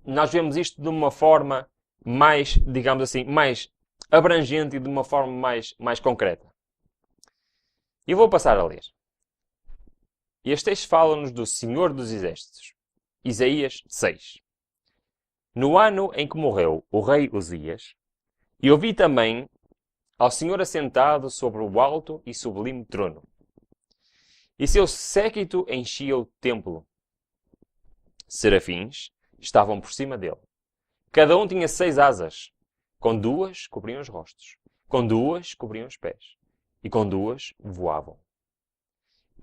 nós vemos isto de uma forma mais, digamos assim, mais abrangente e de uma forma mais concreta. E vou passar a ler. Este texto fala-nos do Senhor dos Exércitos. Isaías 6. No ano em que morreu o rei Uzias, eu vi também ao Senhor assentado sobre o alto e sublime trono. E seu séquito enchia o templo. Serafins estavam por cima dele. Cada um tinha 6 asas. Com 2 cobriam os rostos. Com 2 cobriam os pés. E com 2 voavam.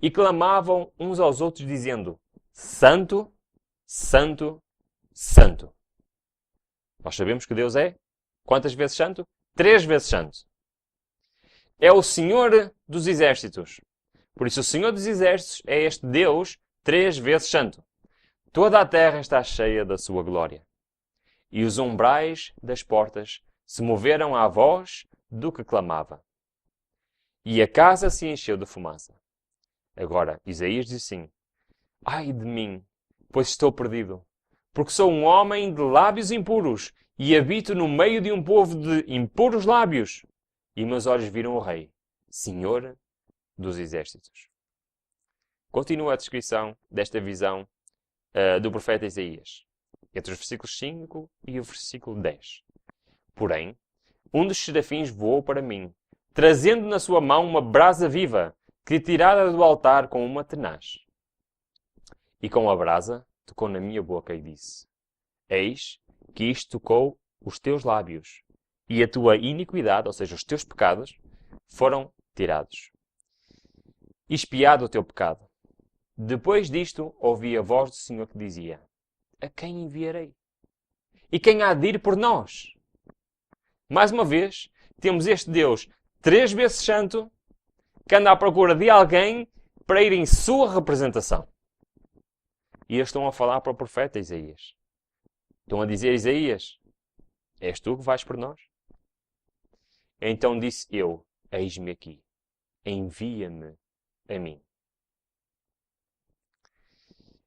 E clamavam uns aos outros dizendo: Santo, Santo, Santo. Nós sabemos que Deus é quantas vezes santo? 3 vezes santo. É o Senhor dos Exércitos. Por isso o Senhor dos Exércitos é este Deus 3 vezes santo. Toda a terra está cheia da sua glória. E os umbrais das portas se moveram à voz do que clamava. E a casa se encheu de fumaça. Agora, Isaías diz assim: Ai de mim, pois estou perdido, porque sou um homem de lábios impuros e habito no meio de um povo de impuros lábios. E meus olhos viram o Rei, Senhor dos Exércitos. Continua a descrição desta visão do profeta Isaías, entre os versículos 5 e o versículo 10. Porém, um dos serafins voou para mim, trazendo na sua mão uma brasa viva, que lhe tirara do altar com uma tenaz. E com a brasa tocou na minha boca e disse: Eis que isto tocou os teus lábios, e a tua iniquidade, ou seja, os teus pecados, foram tirados. Expiado o teu pecado. Depois disto, ouvi a voz do Senhor que dizia: A quem enviarei? E quem há de ir por nós? Mais uma vez, temos este Deus 3 vezes santo, que anda à procura de alguém para ir em sua representação. E eles estão a falar para o profeta Isaías. Estão a dizer: Isaías, és tu que vais por nós? Então disse eu: Eis-me aqui, envia-me a mim.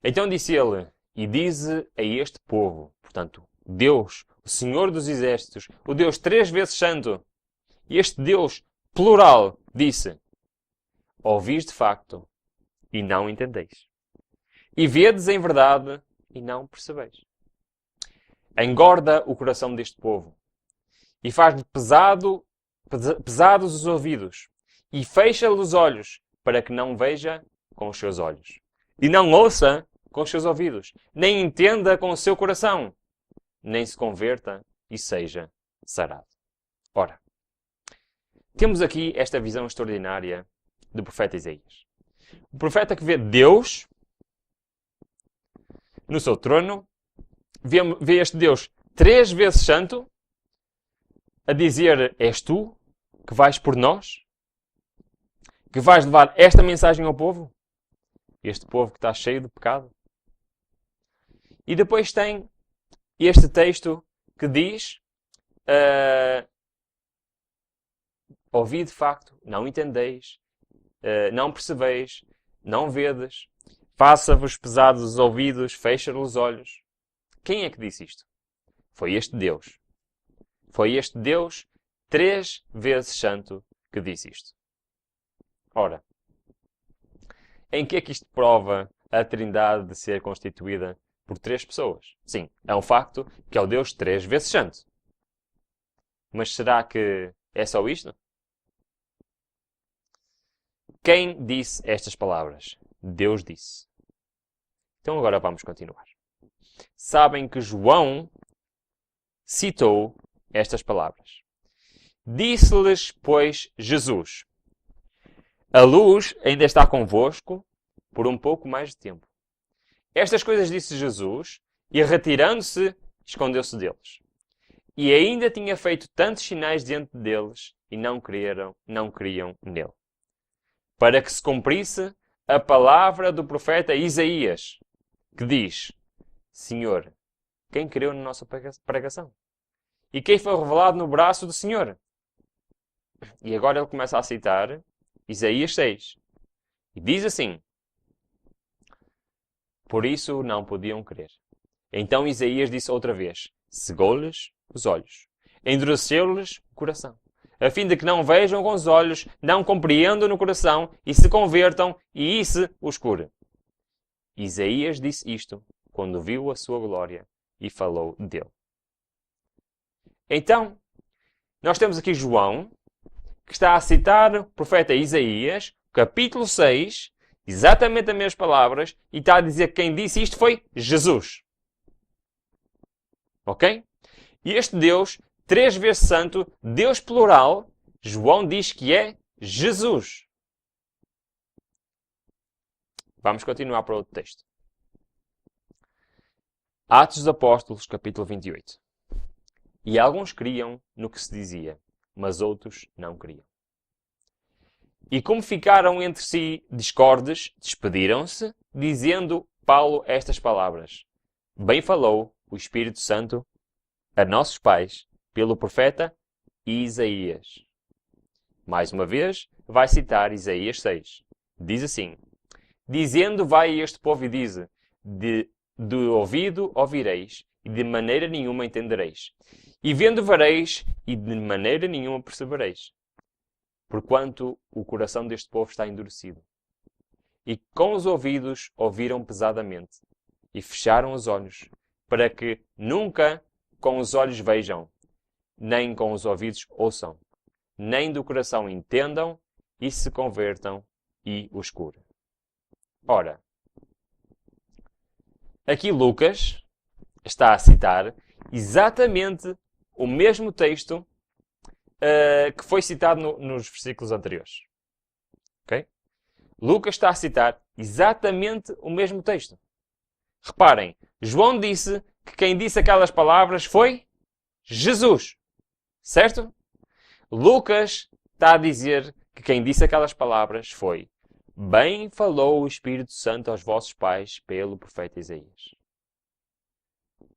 Então disse ele: E dize a este povo, portanto, Deus, o Senhor dos Exércitos, o Deus 3 vezes santo, e este Deus plural, disse: Ouvis de facto, e não entendeis. E vedes em verdade, e não percebeis. Engorda o coração deste povo, e faz-lhe pesados os ouvidos, e fecha-lhe os olhos, para que não veja com os seus olhos, e não ouça com os seus ouvidos, nem entenda com o seu coração, nem se converta e seja sarado. Ora, temos aqui esta visão extraordinária do profeta Isaías. O profeta que vê Deus no seu trono, vê este Deus 3 vezes santo, a dizer: És tu que vais por nós? Que vais levar esta mensagem ao povo? Este povo que está cheio de pecado. E depois tem este texto que diz: ouvi de facto, não entendeis, não percebeis, não vedes, faça-vos pesados os ouvidos, fecha-vos os olhos. Quem é que disse isto? Foi este Deus. Foi este Deus 3 vezes santo que disse isto. Ora, em que é que isto prova a Trindade de ser constituída por 3 pessoas? Sim, é um facto que é o Deus 3 vezes santo. Mas será que é só isto? Quem disse estas palavras? Deus disse. Então agora vamos continuar. Sabem que João citou estas palavras. Disse-lhes, pois, Jesus: a luz ainda está convosco por um pouco mais de tempo. Estas coisas disse Jesus, e retirando-se, escondeu-se deles. E ainda tinha feito tantos sinais diante deles, e não criam nele. Para que se cumprisse a palavra do profeta Isaías, que diz: Senhor, quem creu na nossa pregação? E quem foi revelado no braço do Senhor? E agora ele começa a citar Isaías 6. E diz assim: por isso não podiam crer. Então Isaías disse outra vez: cegou-lhes os olhos, endureceu-lhes o coração, a fim de que não vejam com os olhos, não compreendam no coração, e se convertam, e isso os cure. Isaías disse isto quando viu a sua glória e falou dele. Então, nós temos aqui João, que está a citar o profeta Isaías, capítulo 6, exatamente as mesmas palavras, e está a dizer que quem disse isto foi Jesus. Ok? E este Deus, 3 vezes santo, Deus plural, João diz que é Jesus. Vamos continuar para outro texto. Atos dos Apóstolos, capítulo 28. E alguns criam no que se dizia, mas outros não criam. E como ficaram entre si discordes, despediram-se, dizendo Paulo estas palavras: bem falou o Espírito Santo a nossos pais, pelo profeta Isaías. Mais uma vez, vai citar Isaías 6. Diz assim: dizendo vai este povo e diz, de ouvido ouvireis, e de maneira nenhuma entendereis. E vendo vereis, e de maneira nenhuma percebereis. Porquanto o coração deste povo está endurecido. E com os ouvidos ouviram pesadamente, e fecharam os olhos, para que nunca com os olhos vejam, nem com os ouvidos ouçam, nem do coração entendam, e se convertam e os curem. Ora, aqui Lucas está a citar exatamente o mesmo texto que foi citado nos versículos anteriores. Okay? Lucas está a citar exatamente o mesmo texto. Reparem, João disse que quem disse aquelas palavras foi Jesus. Certo? Lucas está a dizer que quem disse aquelas palavras foi: bem falou o Espírito Santo aos vossos pais pelo profeta Isaías.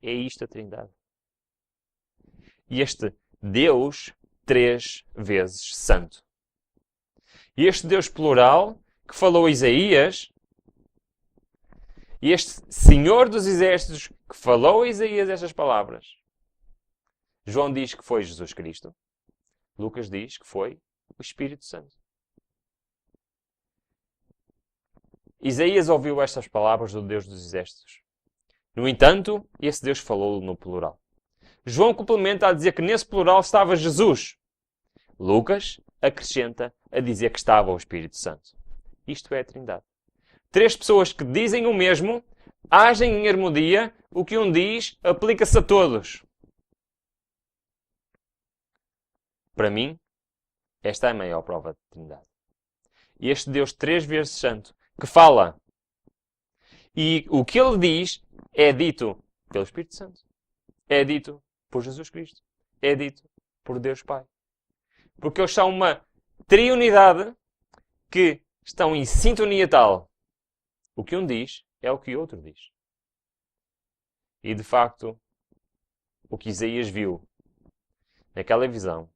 É isto a Trindade. E este Deus 3 vezes santo. E este Deus plural que falou a Isaías, e este Senhor dos Exércitos que falou a Isaías estas palavras, João diz que foi Jesus Cristo. Lucas diz que foi o Espírito Santo. Isaías ouviu estas palavras do Deus dos Exércitos. No entanto, esse Deus falou no plural. João complementa a dizer que nesse plural estava Jesus. Lucas acrescenta a dizer que estava o Espírito Santo. Isto é a Trindade. 3 pessoas que dizem o mesmo, agem em harmonia, o que um diz aplica-se a todos. Para mim, esta é a maior prova de Trindade. E este Deus 3 vezes santo, que fala, e o que ele diz é dito pelo Espírito Santo. É dito por Jesus Cristo. É dito por Deus Pai. Porque eles são uma triunidade que estão em sintonia tal O que um diz é o que o outro diz. E, de facto, o que Isaías viu naquela visão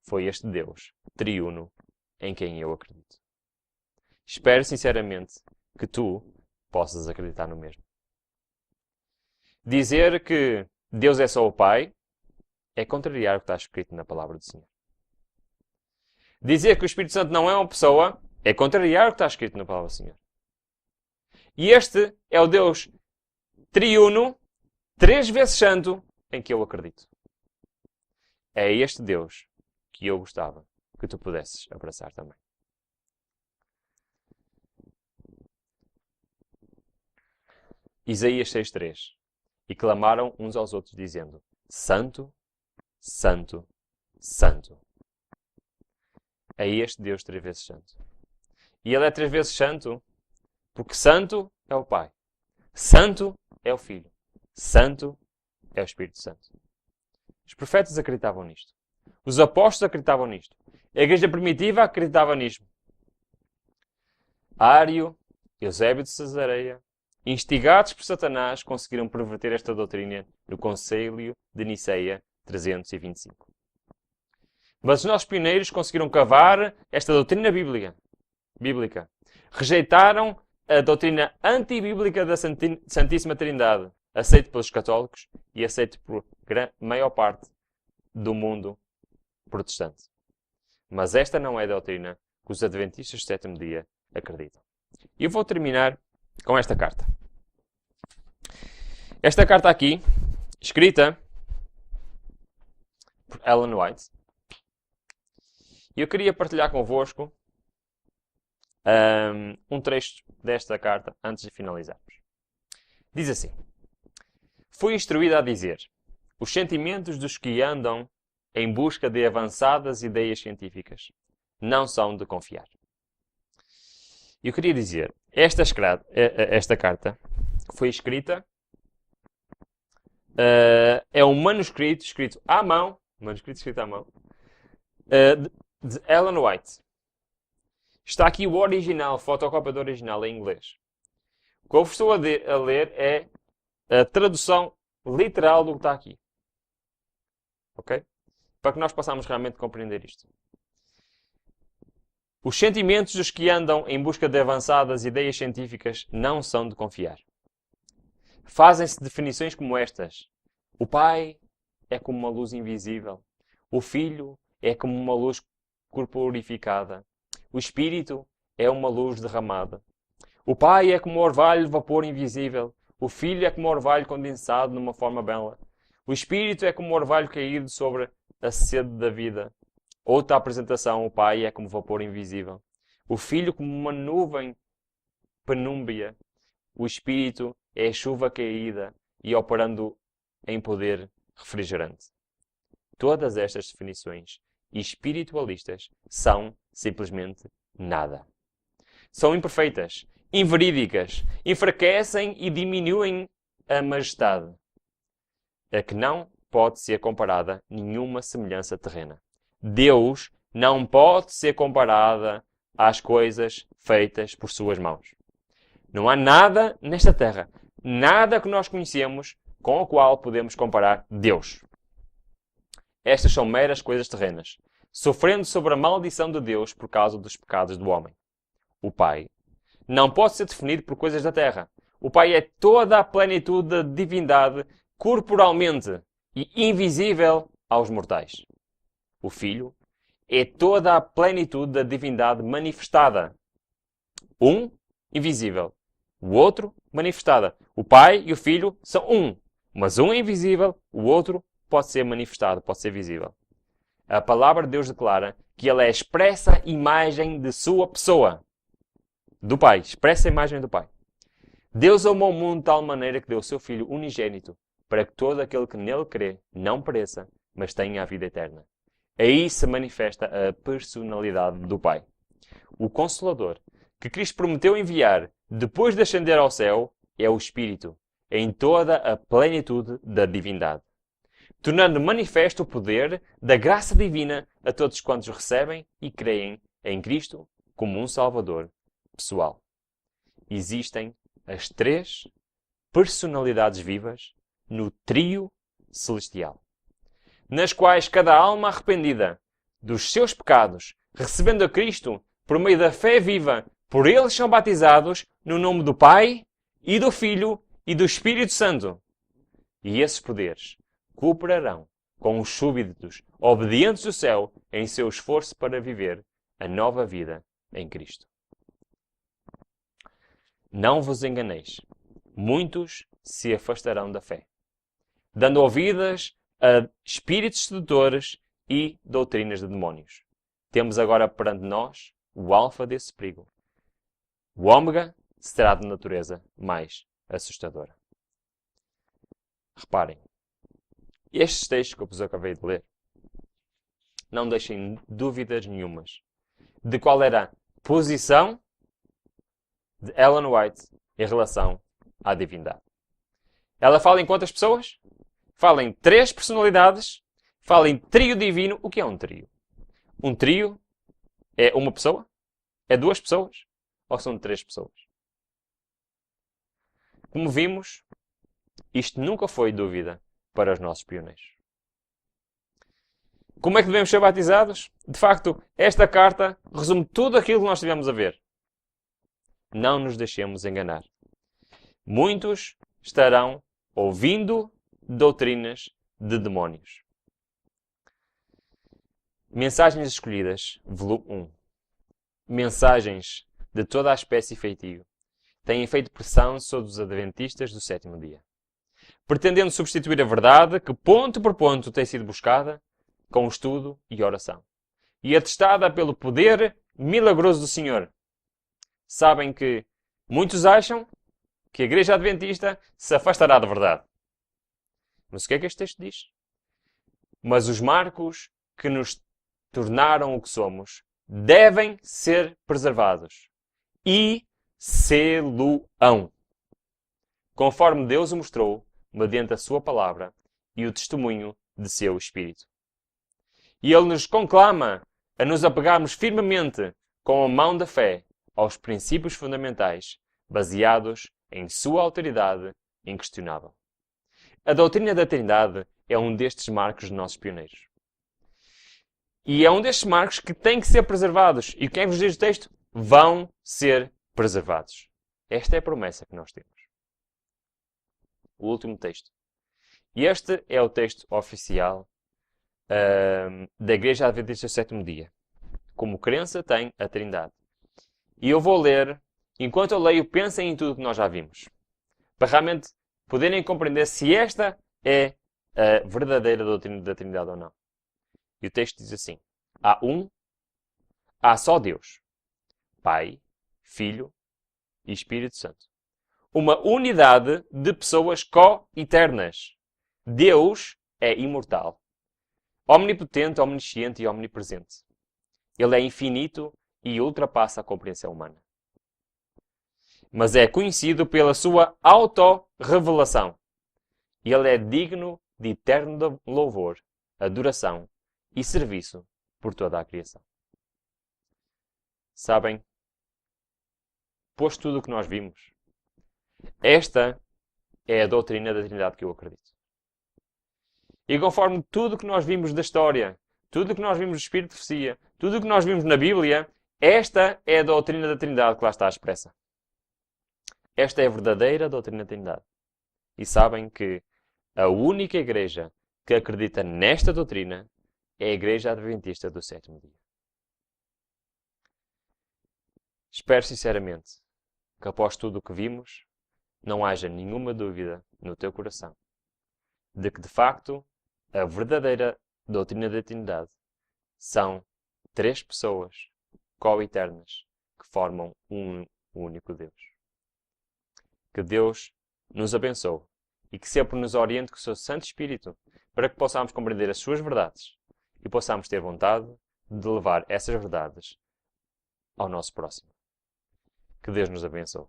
foi este Deus triuno em quem eu acredito. Espero sinceramente que tu possas acreditar no mesmo. Dizer que Deus é só o Pai é contrariar o que está escrito na palavra do Senhor. Dizer que o Espírito Santo não é uma pessoa é contrariar o que está escrito na palavra do Senhor. E este é o Deus triuno, 3 vezes santo, em que eu acredito. É este Deus que eu gostava que tu pudesses abraçar também. Isaías 6:3. E clamaram uns aos outros, dizendo: Santo, Santo, Santo. É este Deus 3 vezes santo. E Ele é 3 vezes santo porque santo é o Pai. Santo é o Filho. Santo é o Espírito Santo. Os profetas acreditavam nisto. Os apóstolos acreditavam nisto. A igreja primitiva acreditava nisto. Ário, Eusébio de Cesareia, instigados por Satanás, conseguiram perverter esta doutrina no Concílio de Niceia 325. Mas os nossos pioneiros conseguiram cavar esta doutrina bíblica. Rejeitaram a doutrina antibíblica da Santíssima Trindade, aceita pelos católicos e aceita por maior parte do mundo protestante. Mas esta não é a doutrina que os adventistas do sétimo dia acreditam. E eu vou terminar com esta carta. Esta carta aqui, escrita por Ellen White. E eu queria partilhar convosco um trecho desta carta antes de finalizarmos. Diz assim: Fui instruído a dizer: os sentimentos dos que andam em busca de avançadas ideias científicas não são de confiar. Eu queria dizer, esta carta foi escrita, é um manuscrito escrito à mão, de Ellen White. Está aqui o original, fotocópia do original em inglês. O que eu estou a ler é a tradução literal do que está aqui. Ok? Para que nós possamos realmente compreender isto. Os sentimentos dos que andam em busca de avançadas ideias científicas não são de confiar. Fazem-se definições como estas. O Pai é como uma luz invisível. O Filho é como uma luz corporificada. O Espírito é uma luz derramada. O Pai é como um orvalho de vapor invisível. O Filho é como um orvalho condensado numa forma bela. O Espírito é como um orvalho caído sobre a sede da vida. Outra apresentação, o Pai é como vapor invisível. O Filho como uma nuvem penúmbria. O Espírito é a chuva caída e operando em poder refrigerante. Todas estas definições espiritualistas são simplesmente nada. São imperfeitas, inverídicas, enfraquecem e diminuem a majestade, a que não pode ser comparada nenhuma semelhança terrena. Deus não pode ser comparada às coisas feitas por suas mãos. Não há nada nesta terra, nada que nós conhecemos com o qual podemos comparar Deus. Estas são meras coisas terrenas, sofrendo sobre a maldição de Deus por causa dos pecados do homem. O Pai não pode ser definido por coisas da terra. O Pai é toda a plenitude da divindade corporalmente e invisível aos mortais. O Filho é toda a plenitude da divindade manifestada. Um, invisível. O outro, manifestada. O Pai e o Filho são um. Mas um é invisível, o outro pode ser manifestado, pode ser visível. A palavra de Deus declara que Ele é a expressa imagem de sua pessoa. Do Pai. Expressa imagem do Pai. Deus amou o mundo de tal maneira que deu o seu Filho unigênito para que todo aquele que nele crê não pereça, mas tenha a vida eterna. Aí se manifesta a personalidade do Pai. O Consolador, que Cristo prometeu enviar depois de ascender ao céu, é o Espírito, em toda a plenitude da divindade, tornando manifesto o poder da graça divina a todos quantos recebem e creem em Cristo como um Salvador pessoal. Existem as três personalidades vivas no trio celestial, nas quais cada alma arrependida dos seus pecados, recebendo a Cristo por meio da fé viva, por eles são batizados no nome do Pai e do Filho e do Espírito Santo. E esses poderes cooperarão com os súbditos obedientes do céu em seu esforço para viver a nova vida em Cristo. Não vos enganeis. Muitos se afastarão da fé, dando ouvidas a espíritos sedutores e doutrinas de demónios. Temos agora perante nós o alfa desse perigo. O ômega será de natureza mais assustadora. Reparem, estes textos que eu vos acabei de ler não deixem dúvidas nenhumas de qual era a posição de Ellen White em relação à divindade. Ela fala em quantas pessoas? Fala em três personalidades, fala em trio divino. O que é um trio? Um trio é uma pessoa? É duas pessoas? Ou são três pessoas? Como vimos, isto nunca foi dúvida para os nossos pioneiros. Como é que devemos ser batizados? De facto, esta carta resume tudo aquilo que nós tivemos a ver. Não nos deixemos enganar. Muitos estarão ouvindo doutrinas de demónios. Mensagens escolhidas, volume 1. Mensagens de toda a espécie e feitio têm feito pressão sobre os adventistas do sétimo dia, pretendendo substituir a verdade que ponto por ponto tem sido buscada com estudo e oração, e atestada pelo poder milagroso do Senhor. Sabem que muitos acham que a Igreja Adventista se afastará da verdade. Mas o que é que este texto diz? Mas os marcos que nos tornaram o que somos devem ser preservados e sê-lo-ão, conforme Deus o mostrou mediante a sua palavra e o testemunho de seu Espírito. E Ele nos conclama a nos apegarmos firmemente com a mão da fé aos princípios fundamentais, baseados em sua autoridade inquestionável. A doutrina da Trindade é um destes marcos de nossos pioneiros. E é um destes marcos que tem que ser preservados. E o que é que vos diz o texto? Vão ser preservados. Esta é a promessa que nós temos. O último texto. E este é o texto oficial da Igreja Adventista do Sétimo Dia. Como crença tem a Trindade. E eu vou ler, enquanto eu leio, pensem em tudo o que nós já vimos. Para realmente poderem compreender se esta é a verdadeira doutrina da Trindade ou não. E o texto diz assim: há só Deus, Pai, Filho e Espírito Santo. Uma unidade de pessoas co-eternas. Deus é imortal, omnipotente, omnisciente e omnipresente. Ele é infinito e ultrapassa a compreensão humana. Mas é conhecido pela sua auto-revelação. Ele é digno de eterno louvor, adoração e serviço por toda a criação. Sabem, posto tudo o que nós vimos, esta é a doutrina da Trindade que eu acredito. E conforme tudo o que nós vimos da história, tudo o que nós vimos do Espírito de Profecia, tudo o que nós vimos na Bíblia, esta é a doutrina da Trindade que lá está expressa. Esta é a verdadeira doutrina da Trindade. E sabem que a única igreja que acredita nesta doutrina é a Igreja Adventista do Sétimo Dia. Espero sinceramente que após tudo o que vimos, não haja nenhuma dúvida no teu coração de que, de facto, a verdadeira doutrina da Trindade são três pessoas co-eternas que formam um único Deus. Que Deus nos abençoe e que sempre nos oriente com o seu Santo Espírito para que possamos compreender as suas verdades e possamos ter vontade de levar essas verdades ao nosso próximo. Que Deus nos abençoe.